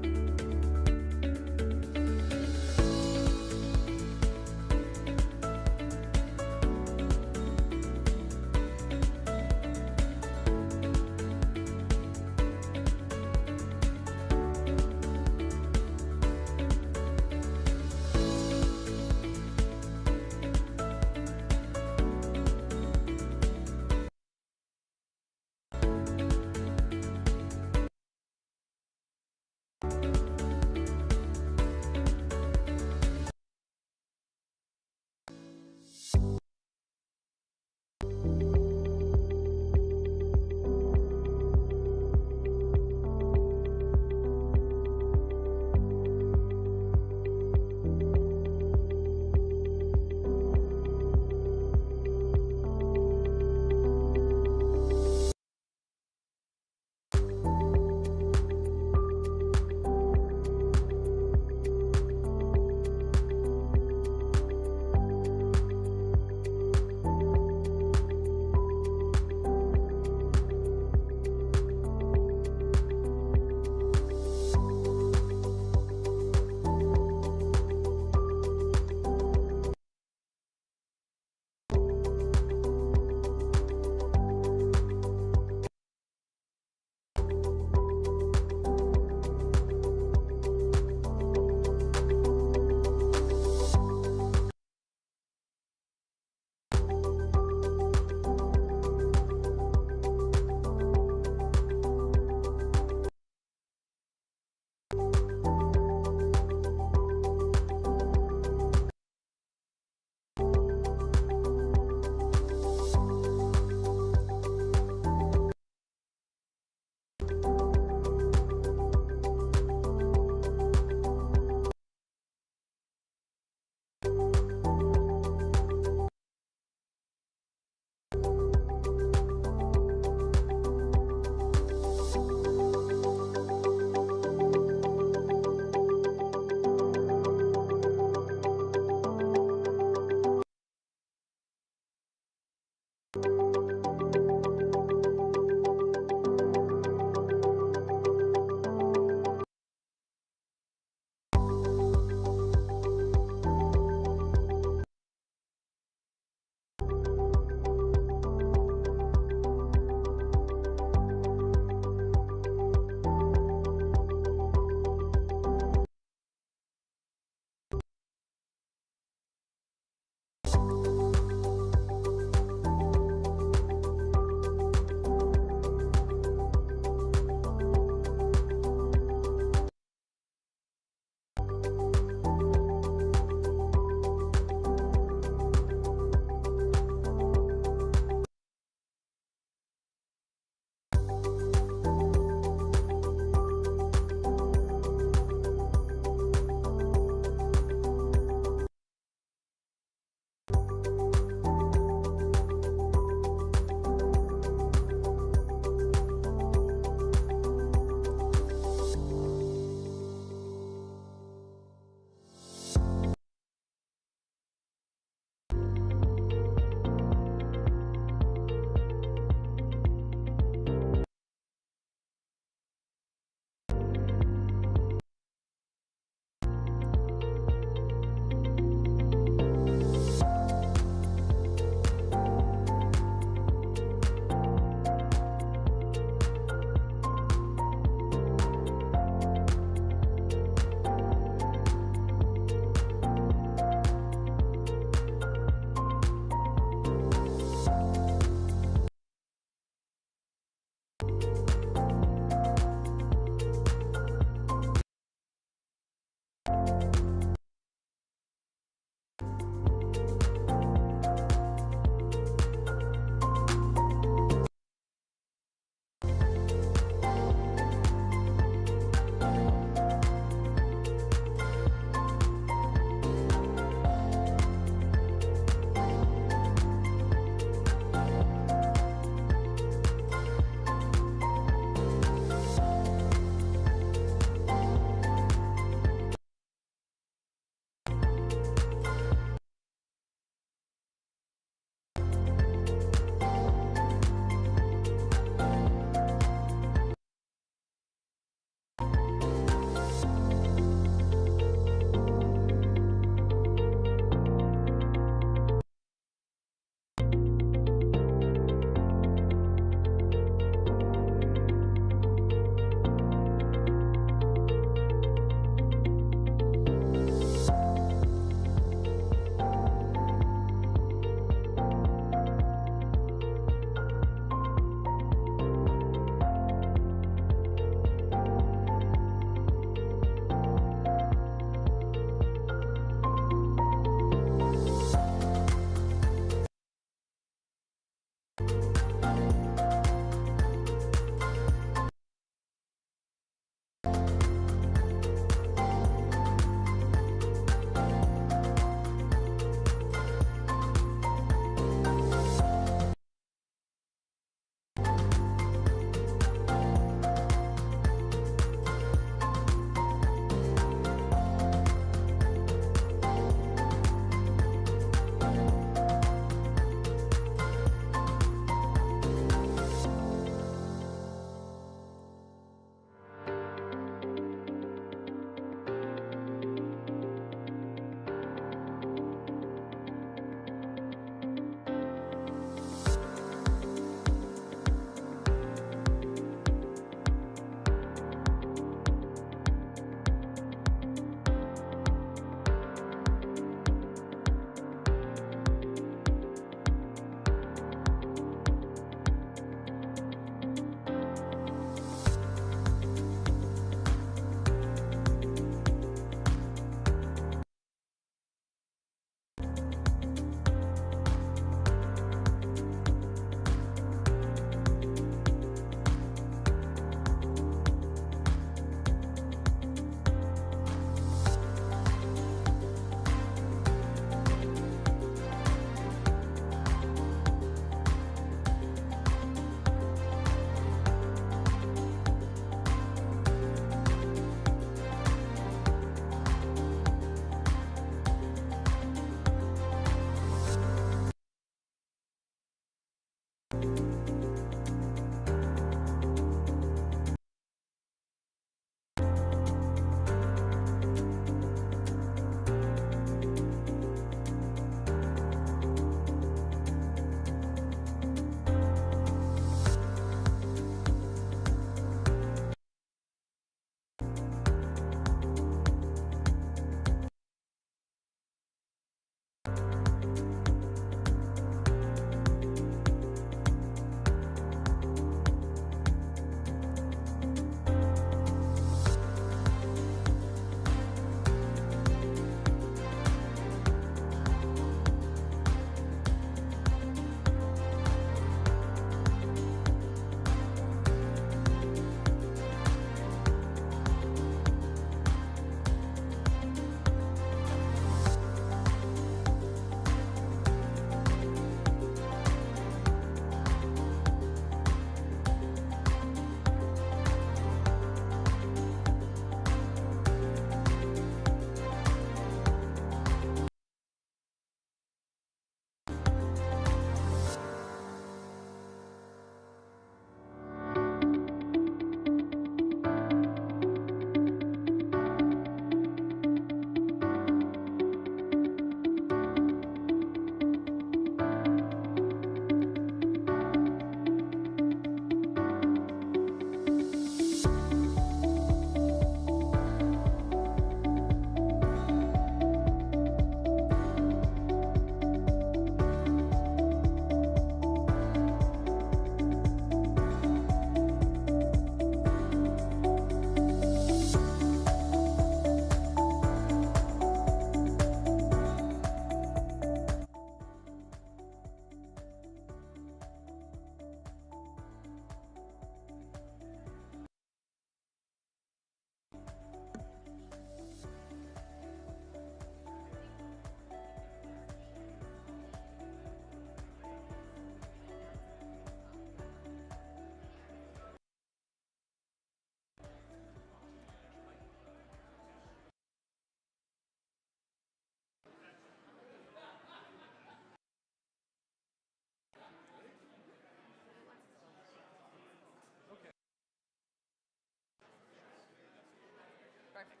Perfect.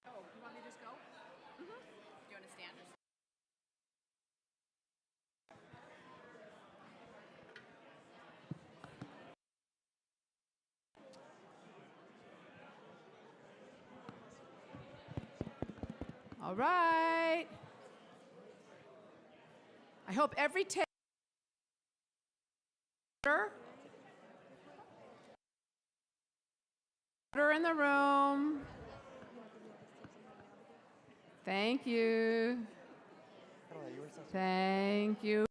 Oh, you want me to just go? Mm-hmm. Do you want to stand? All right. I hope every table order in the room. Thank you. Thank you.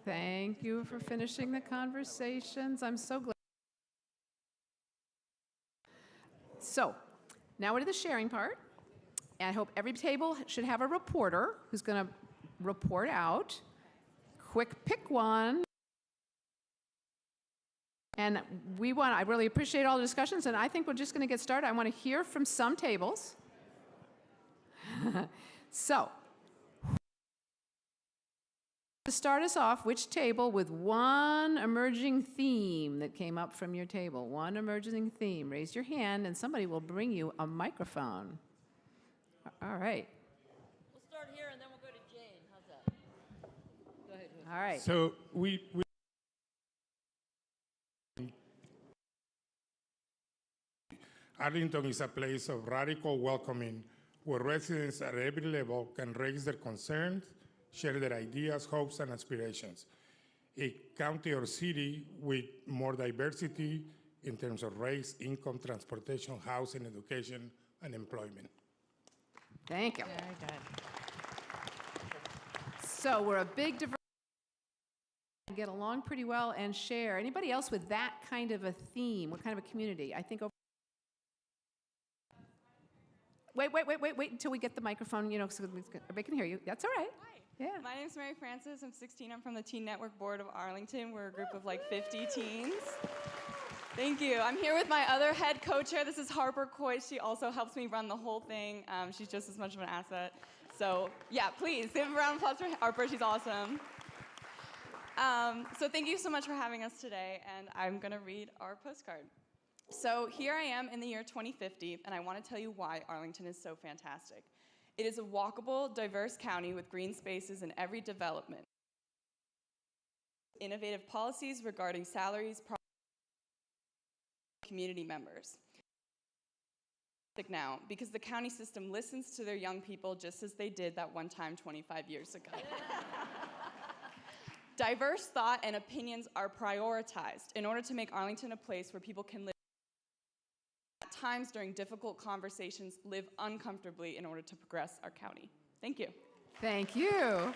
Thank you for finishing the conversations. I'm so glad. So, now we're to the sharing part. And I hope every table should have a reporter who's going to report out. Quick pick one. And I really appreciate all the discussions, and I think we're just going to get started. I want to hear from some tables. So, to start us off, which table with one emerging theme that came up from your table? One emerging theme. Raise your hand, and somebody will bring you a microphone. All right. We'll start here, and then we'll go to Jane. How's that? Go ahead. All right. So we Arlington is a place of radical welcoming where residents at every level can raise their concerns, share their ideas, hopes, and aspirations. A county or city with more diversity in terms of race, income, transportation, housing, education, and employment. Thank you. Very good. So we're a big diversity. Get along pretty well and share. Anybody else with that kind of a theme? What kind of a community? I think over. Wait until we get the microphone, so we can hear you. That's all right. Hi. Yeah. My name's Mary Francis. I'm 16. I'm from the Teen Network Board of Arlington. We're a group of like 50 teens. Thank you. I'm here with my other head co-chair. This is Harper Coit. She also helps me run the whole thing. She's just as much of an asset. So yeah, please give a round of applause for Harper. She's awesome. So thank you so much for having us today. And I'm going to read our postcard. So here I am in the year 2050, and I want to tell you why Arlington is so fantastic. It is a walkable, diverse county with green spaces in every development. Innovative policies regarding salaries, community members. Now, because the county system listens to their young people just as they did that one time 25 years ago. Diverse thought and opinions are prioritized in order to make Arlington a place where people can live. At times during difficult conversations, live uncomfortably in order to progress our county. Thank you. Thank you.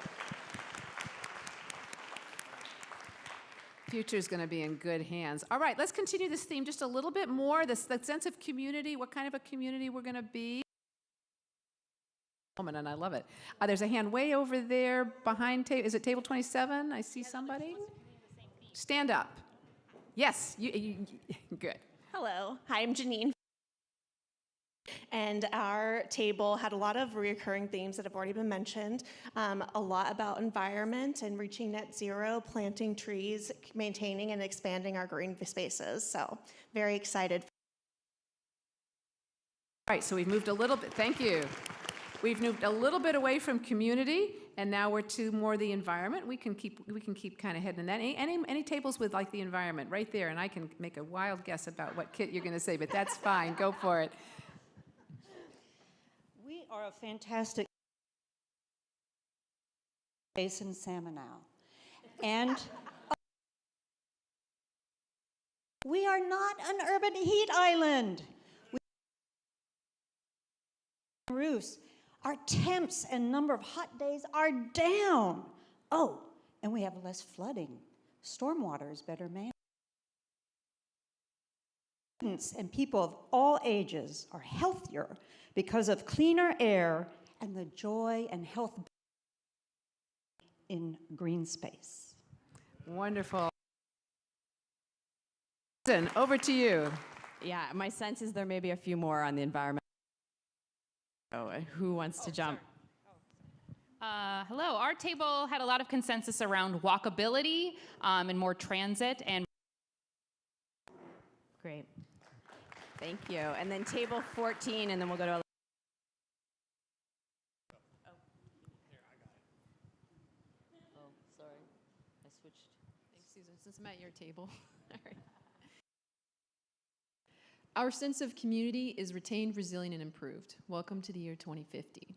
Future's going to be in good hands. All right, let's continue this theme just a little bit more. The sense of community, what kind of a community we're going to be. And I love it. There's a hand way over there behind is it table 27? I see somebody. Stand up. Yes, good. Hello, hi, I'm Janine. And our table had a lot of recurring themes that have already been mentioned. A lot about environment and reaching net zero, planting trees, maintaining and expanding our green spaces. So very excited. All right, so we've moved a little bit, thank you. We've moved a little bit away from community, and now we're to more the environment. We can keep kind of heading in that. Any tables with like the environment right there, and I can make a wild guess about what Kit you're going to say, but that's fine. Go for it. We are a fantastic place in Salmonau. And we are not an urban heat island. Roofs. Our temps and number of hot days are down. Oh, and we have less flooding. Stormwater is better managed. Students and people of all ages are healthier because of cleaner air and the joy and health in green space. Wonderful. Over to you. Yeah, my sense is there may be a few more on the environment. Oh, who wants to jump? Hello. Our table had a lot of consensus around walkability and more transit and. Great. Thank you. And then table 14, and then we'll go to. Oh, sorry. I switched. Thanks, Susan. Since I'm at your table. All right. Our sense of community is retained, resilient, and improved. Welcome to the year 2050.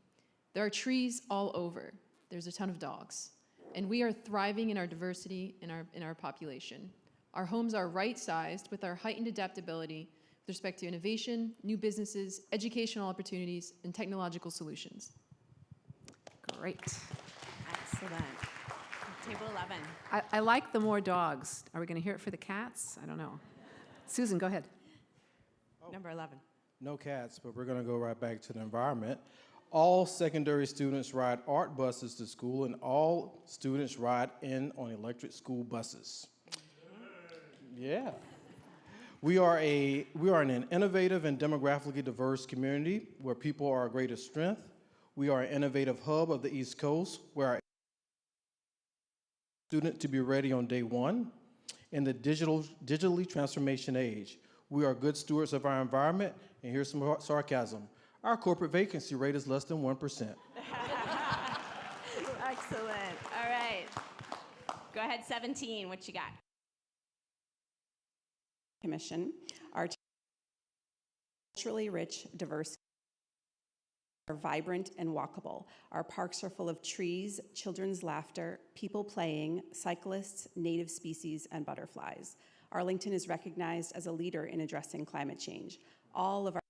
There are trees all over. There's a ton of dogs. And we are thriving in our diversity in our population. Our homes are right-sized with our heightened adaptability with respect to innovation, new businesses, educational opportunities, and technological solutions. Great. Excellent. Table 11. I like the more dogs. Are we going to hear it for the cats? I don't know. Susan, go ahead. Number 11. No cats, but we're going to go right back to the environment. All secondary students ride art buses to school, and all students ride in on electric school buses. Yeah. We are an innovative and demographically diverse community where people are our greatest strength. We are an innovative hub of the East Coast where our student to be ready on day one. In the digitally transformation age, we are good stewards of our environment, and here's some sarcasm. Our corporate vacancy rate is less than 1%. Excellent. All right. Go ahead, 17. What you got? Commission are culturally rich, diverse, are vibrant and walkable. Our parks are full of trees, children's laughter, people playing, cyclists, native species, and butterflies. Arlington is recognized as a leader in addressing climate change. All of our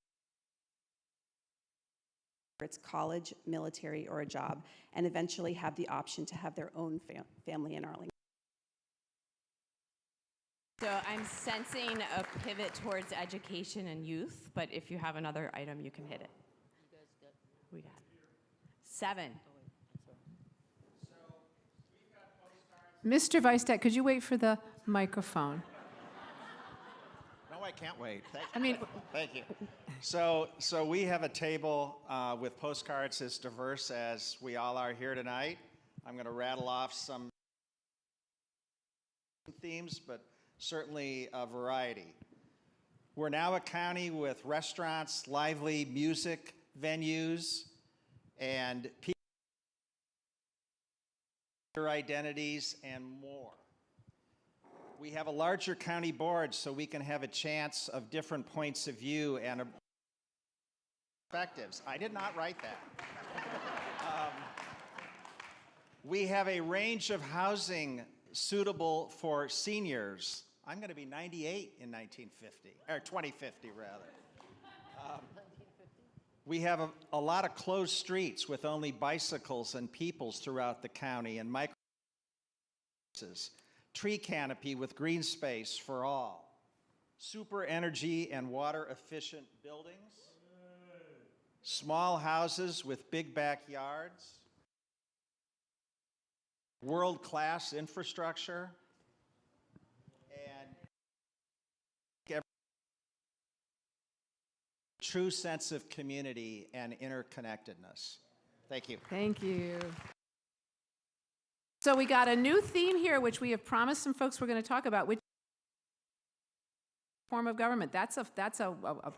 it's college, military, or a job, and eventually have the option to have their own family in Arlington. So I'm sensing a pivot towards education and youth, but if you have another item, you can hit it. We got 7. Mr. Vice-Deck, could you wait for the microphone? No, I can't wait. I mean, Thank you. So we have a table with postcards as diverse as we all are here tonight. I'm going to rattle off some themes, but certainly a variety. We're now a county with restaurants, lively music venues, and people identities and more. We have a larger county board so we can have a chance of different points of view and perspectives. I did not write that. We have a range of housing suitable for seniors. I'm going to be 98 in 2050 rather. We have a lot of closed streets with only bicycles and peoples throughout the county and micro tree canopy with green space for all, super energy and water efficient buildings, small houses with big backyards, world-class infrastructure, and a true sense of community and interconnectedness. Thank you. thank you. So we got a new theme here, which we have promised some folks we're going to talk about, which form of government. That's a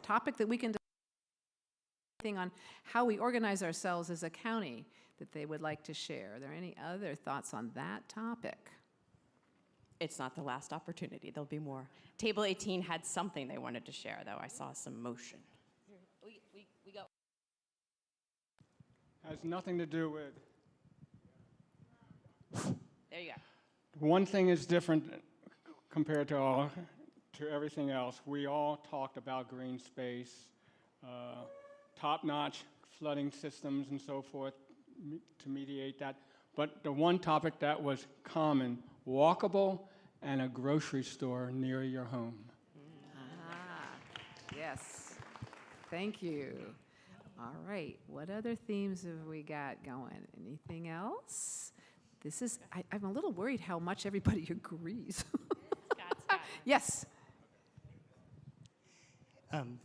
topic that we can discuss on how we organize ourselves as a county that they would like to share. Are there any other thoughts on that topic? It's not the last opportunity. There'll be more. Table 18 had something they wanted to share, though. I saw some motion. We go. Has nothing to do with. There you go. One thing is different compared to everything else. We all talked about green space, top-notch flooding systems and so forth to mediate that. But the one topic that was common, walkable and a grocery store near your home. Yes. Thank you. All right. What other themes have we got going? Anything else? This is, I'm a little worried how much everybody agrees. Scott. Yes.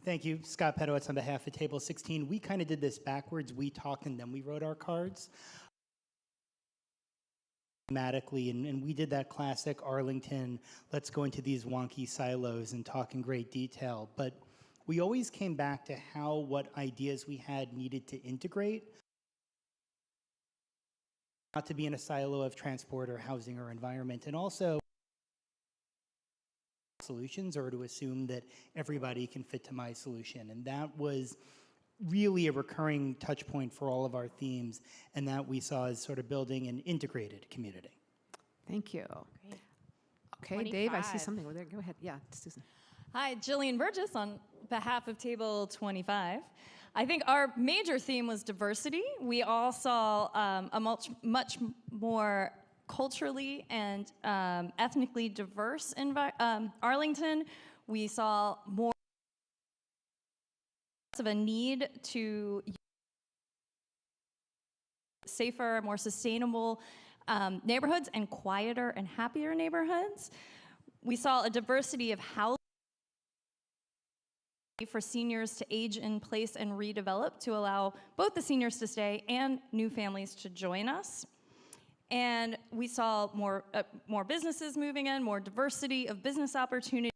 Thank you, Scott Pedowitz on behalf of Table 16. We kind of did this backwards. We talked and then we wrote our cards. thematically, and we did that classic Arlington, let's go into these wonky silos and talk in great detail. But we always came back to how what ideas we had needed to integrate, not to be in a silo of transport or housing or environment, and also solutions or to assume that everybody can fit to my solution. And that was really a recurring touch point for all of our themes, and that we saw as sort of building an integrated community. Thank you. Great. Okay, Dave, I see 25. something over there. Go ahead. Yeah, Susan. Hi, Jillian Burgess on behalf of Table 25. I think our major theme was diversity. We all saw a much more culturally and ethnically diverse Arlington. We saw more of a need to safer, more sustainable neighborhoods and quieter and happier neighborhoods. We saw a diversity of housing for seniors to age in place and redevelop to allow both the seniors to stay and new families to join us. And we saw more businesses moving in, more diversity of business opportunities.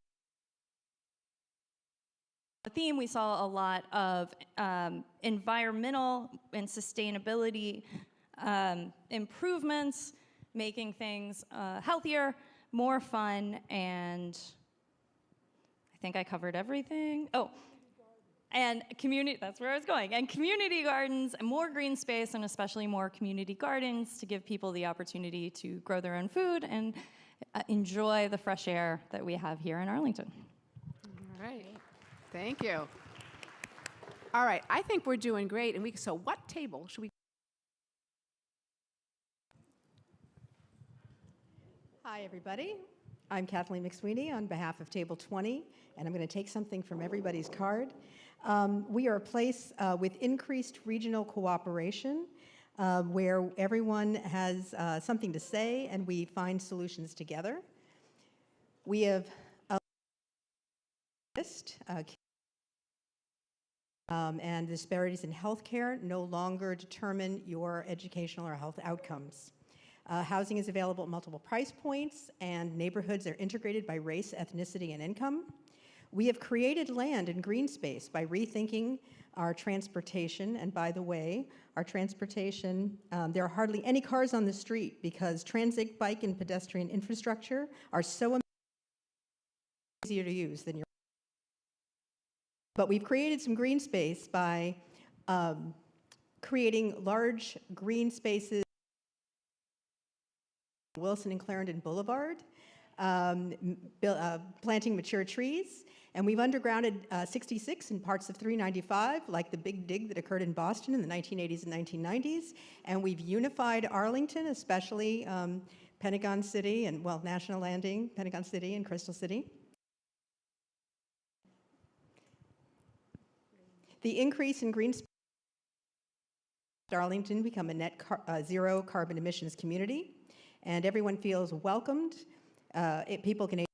The theme, we saw a lot of environmental and sustainability improvements, making things healthier, more fun, and I think I covered everything. Oh, and community, that's where I was going. And community gardens, and more green space, and especially more community gardens to give people the opportunity to grow their own food and enjoy the fresh air that we have here in Arlington. All right. Thank you. All right, I think we're doing great. And so what table should we? Hi, everybody. I'm Kathleen McSweeney on behalf of Table 20, and I'm going to take something from everybody's card. We are a place with increased regional cooperation where everyone has something to say and we find solutions together. We have a list, and disparities in healthcare no longer determine your educational or health outcomes. Housing is available at multiple price points, and neighborhoods are integrated by race, ethnicity, and income. We have created land and green space by rethinking our transportation. And by the way, our transportation, there are hardly any cars on the street because transit, bike, and pedestrian infrastructure are so easier to use than your. But we've created some green space by creating large green spaces Wilson and Clarendon Boulevard, planting mature trees, and we've undergrounded 66 and parts of 395, like the big dig that occurred in Boston in the 1980s and 1990s, and we've unified Arlington, especially Pentagon City and, well, National Landing, Pentagon City and Crystal City. The increase in green space Arlington become a net zero carbon emissions community, and everyone feels welcomed. People can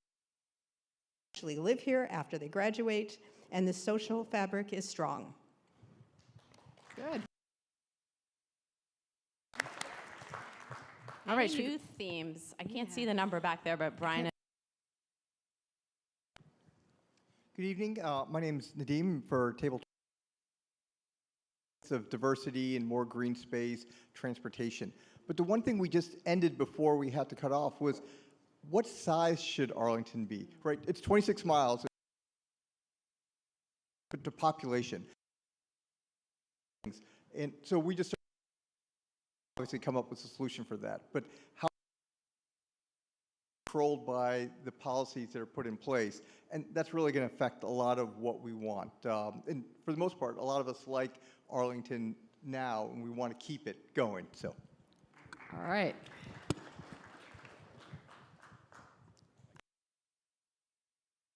actually live here after they graduate, and the social fabric is strong. Good. All right, youth themes. I can't see the number back there, but Brian. Good evening. My name is Nadeem for Table of diversity and more green space, transportation. But the one thing we just ended before we had to cut off was, what size should Arlington be, right? It's 26 miles to population. And so we just obviously come up with a solution for that. But how controlled by the policies that are put in place, and that's really going to affect a lot of what we want. And for the most part, a lot of us like Arlington now, and we want to keep it going. So. All right.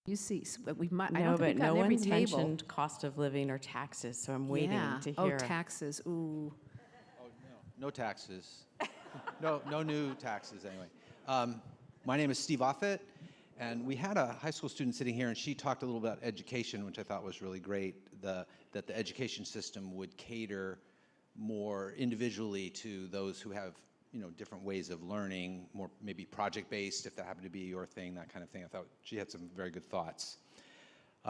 You see, we might. I No, don't but think we've no gotten every one's table. mentioned cost of living or taxes, so I'm waiting to Oh, hear. taxes. Ooh. No taxes. no new taxes anyway. My name is Steve Offit, and we had a high school student sitting here, and she talked a little about education, which I thought was really great, that the education system would cater more individually to those who have different ways of learning, more maybe project-based, if that happened to be your thing, that kind of thing. I thought she had some very good thoughts.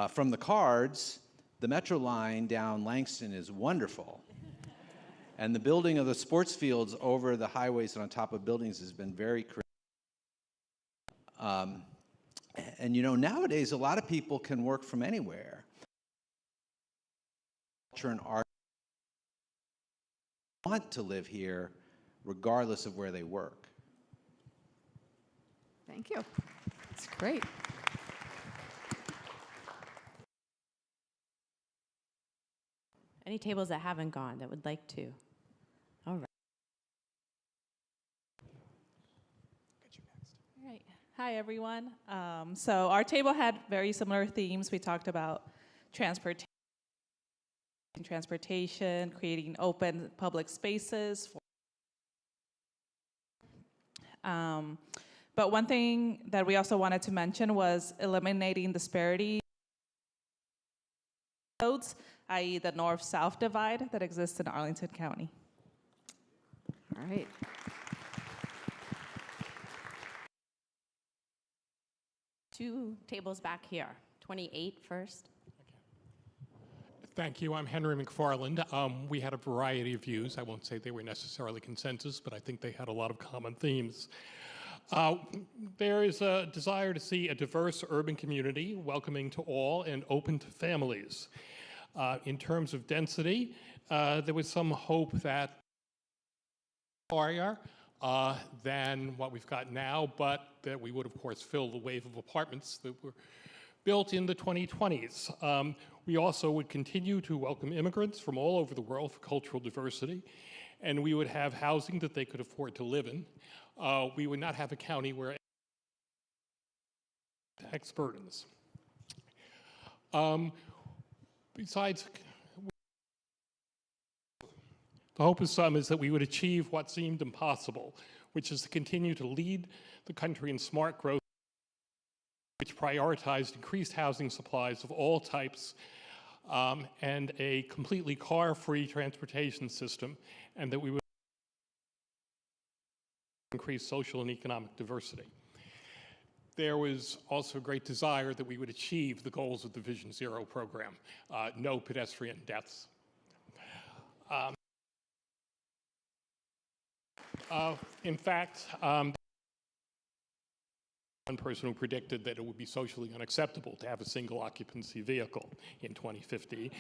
From the cards, the Metro line down Langston is wonderful. And the building of the sports fields over the highways and on top of buildings has been very creative. And nowadays, a lot of people can work from anywhere. Culture and art want to live here regardless of where they work. Thank you. That's great. Any tables that haven't gone that would like to? All right. All right. Hi, everyone. So our table had very similar themes. We talked about transportation, creating open public spaces. But one thing that we also wanted to mention was eliminating disparity codes, i.e. the north-south divide that exists in Arlington County. All right. Two tables back here. 28 first. Thank you. I'm Henry McFarland. We had a variety of views. I won't say they were necessarily consensus, but I think they had a lot of common themes. There is a desire to see a diverse urban community, welcoming to all and open to families. In terms of density, there was some hope that higher than what we've got now, but that we would, of course, fill the wave of apartments that were built in the 2020s. We also would continue to welcome immigrants from all over the world for cultural diversity, and we would have housing that they could afford to live in. We would not have a county where tax burdens. Besides, the hope of some is that we would achieve what seemed impossible, which is to continue to lead the country in smart growth, which prioritized increased housing supplies of all types and a completely car-free transportation system, and that we would increase social and economic diversity. There was also great desire that we would achieve the goals of the Vision Zero program, no pedestrian deaths. In fact, one person who predicted that it would be socially unacceptable to have a single occupancy vehicle in 2050,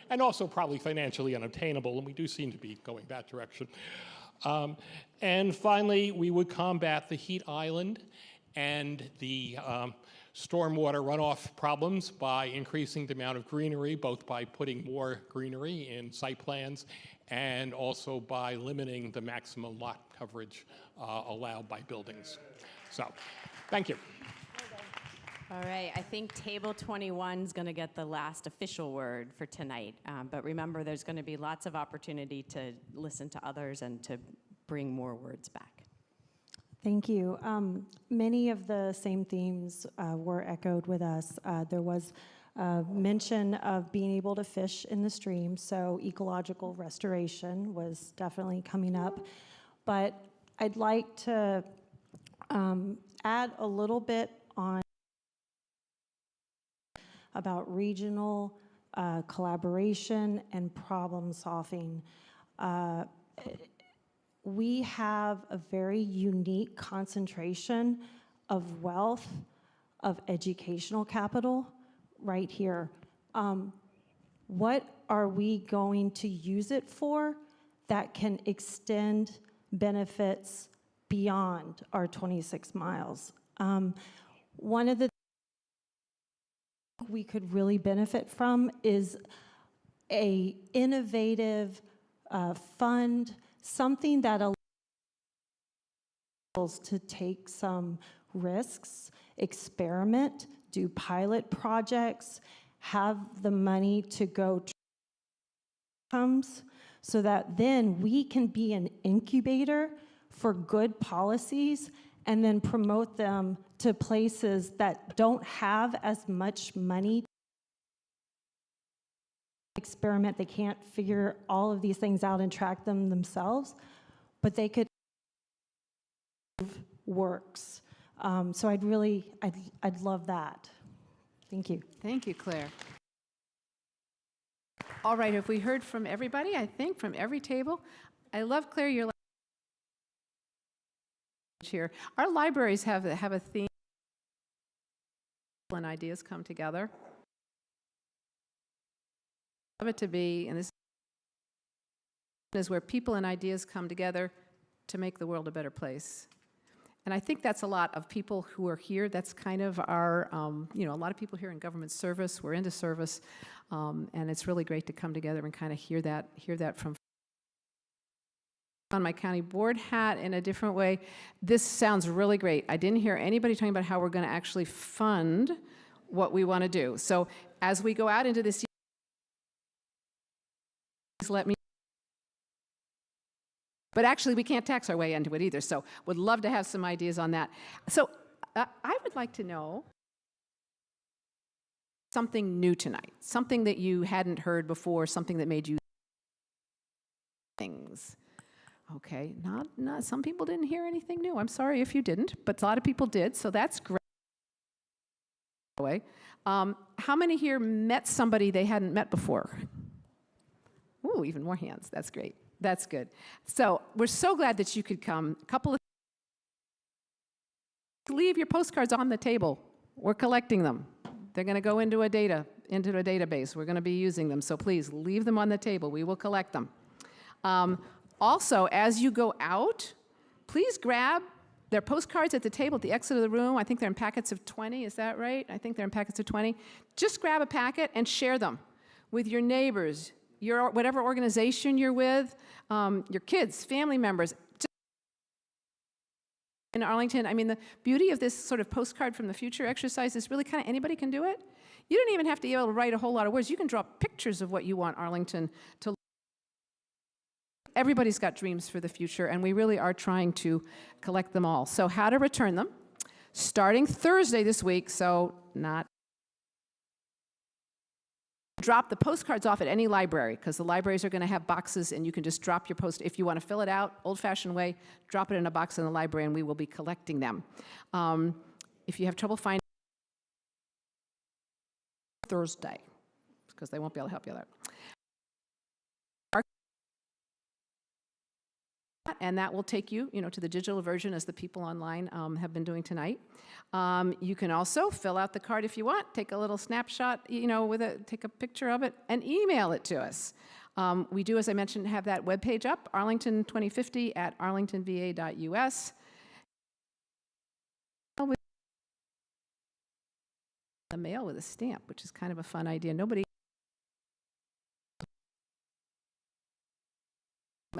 and also probably financially unobtainable, and we do seem to be going that direction. And finally, we would combat the heat island and the stormwater runoff problems by increasing the amount of greenery, both by putting more greenery in site plans and also by limiting the maximum lot coverage allowed by buildings. So, thank you. All right, I think table 21 is going to get the last official word for tonight. But remember, there's going to be lots of opportunity to listen to others and to bring more words back. Thank you. Many of the same themes were echoed with us. There was mention of being able to fish in the stream, so ecological restoration was definitely coming up. But I'd like to add a little bit on about regional collaboration and problem solving. We have a very unique concentration of wealth, of educational capital right here. What are we going to use it for that can extend benefits beyond our 26 miles? One of the we could really benefit from is a innovative fund, something that allows us to take some risks, experiment, do pilot projects, have the money to go comes, so that then we can be an incubator for good policies and then promote them to places that don't have as much money. Experiment, they can't figure all of these things out and track them themselves, but they could works. So I'd love that. Thank you. Thank you, Claire. All right, have we heard from everybody? I think from every table. I love, Claire, your here. Our libraries have a theme and ideas come together. I love it to be, and this is where people and ideas come together to make the world a better place. And I think that's a lot of people who are here. That's kind of our, a lot of people here in government service. We're into service, and it's really great to come together and kind of hear that from. On my county board hat in a different way. This sounds really great. I didn't hear anybody talking about how we're going to actually fund what we want to do. So as we go out into this year, please let me. But actually, we can't tax our way into it either. So would love to have some ideas on that. So I would like to know something new tonight, something that you hadn't heard before, something that made you things. Okay, not some people didn't hear anything new. I'm sorry if you didn't, but a lot of people did, so that's great. How many here met somebody they hadn't met before? Ooh, even more hands. That's great. That's good. So we're so glad that you could come. A couple of leave your postcards on the table. We're collecting them. They're going to go into a database. We're going to be using them. So please leave them on the table. We will collect them. Also, as you go out, please grab their postcards at the table at the exit of the room. I think they're in packets of 20. Is that right? I think they're in packets of 20. Just grab a packet and share them with your neighbors, your whatever organization you're with, your kids, family members. In Arlington, I mean, the beauty of this sort of postcard from the future exercise is really kind of anybody can do it. You don't even have to be able to write a whole lot of words. You can draw pictures of what you want Arlington to. Everybody's got dreams for the future, and we really are trying to collect them all. So how to return them. Starting Thursday this week, so not drop the postcards off at any library, because the libraries are going to have boxes, and you can just drop your post. If you want to fill it out, old-fashioned way, drop it in a box in the library, and we will be collecting them. If you have trouble finding Thursday, because they won't be able to help you there. And that will take you, to the digital version as the people online have been doing tonight. You can also fill out the card if you want, take a little snapshot, take a picture of it and email it to us. We do, as I mentioned, have that webpage up, Arlington 2050 at arlingtonva.us. The mail with a stamp, which is kind of a fun idea. Nobody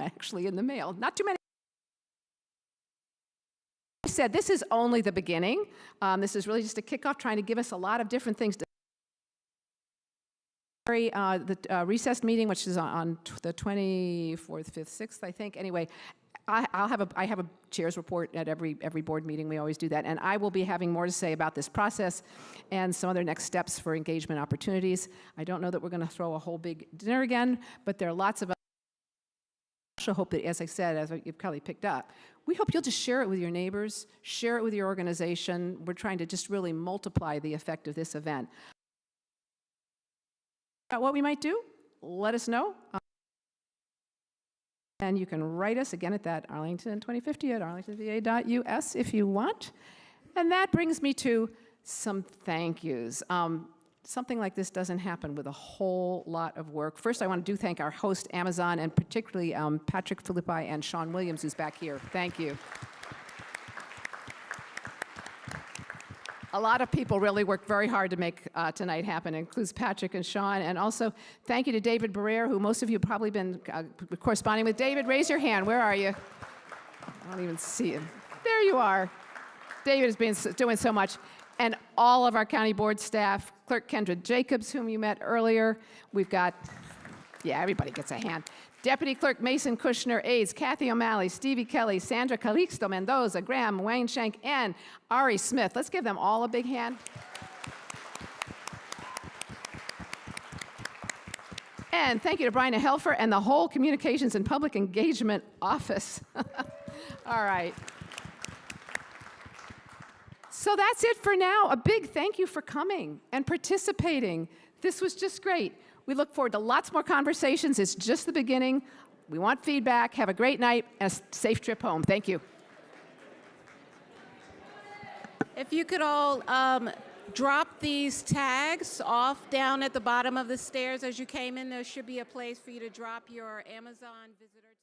actually in the mail. Not too many. I said this is only the beginning. This is really just a kickoff, trying to give us a lot of different things. The recessed meeting, which is on the 24th, 5th, 6th, I think. Anyway, I have a chair's report at every board meeting. We always do that, and I will be having more to say about this process and some other next steps for engagement opportunities. I don't know that we're going to throw a whole big dinner again, but there are lots of. I hope that, as I said, as you've probably picked up, we hope you'll just share it with your neighbors, share it with your organization. We're trying to just really multiply the effect of this event. About what we might do, let us know. And you can write us again at that Arlington 2050 at arlingtonva.us if you want. And that brings me to some thank yous. Something like this doesn't happen with a whole lot of work. First, I want to thank our host, Amazon, and particularly Patrick Philippi and Sean Williams, who's back here. Thank you. A lot of people really worked very hard to make tonight happen. It includes Patrick and Sean. And also, thank you to David Barrere, who most of you have probably been corresponding with. David, raise your hand. Where are you? I don't even see him. There you are. David has been doing so much. And all of our county board staff, Clerk Kendra Jacobs, whom you met earlier. We've got, everybody gets a hand. Deputy Clerk Mason Kushner, aides Kathy O'Malley, Stevie Kelly, Sandra Calixto Mendoza, Graham Wayne Shank, and Ari Smith. Let's give them all a big hand. And thank you to Brian Helfer and the whole Communications and Public Engagement Office. All right. So that's it for now. A big thank you for coming and participating. This was just great. We look forward to lots more conversations. It's just the beginning. We want feedback. Have a great night and a safe trip home. Thank you. If you could all drop these tags off down at the bottom of the stairs as you came in, there should be a place for you to drop your Amazon visitor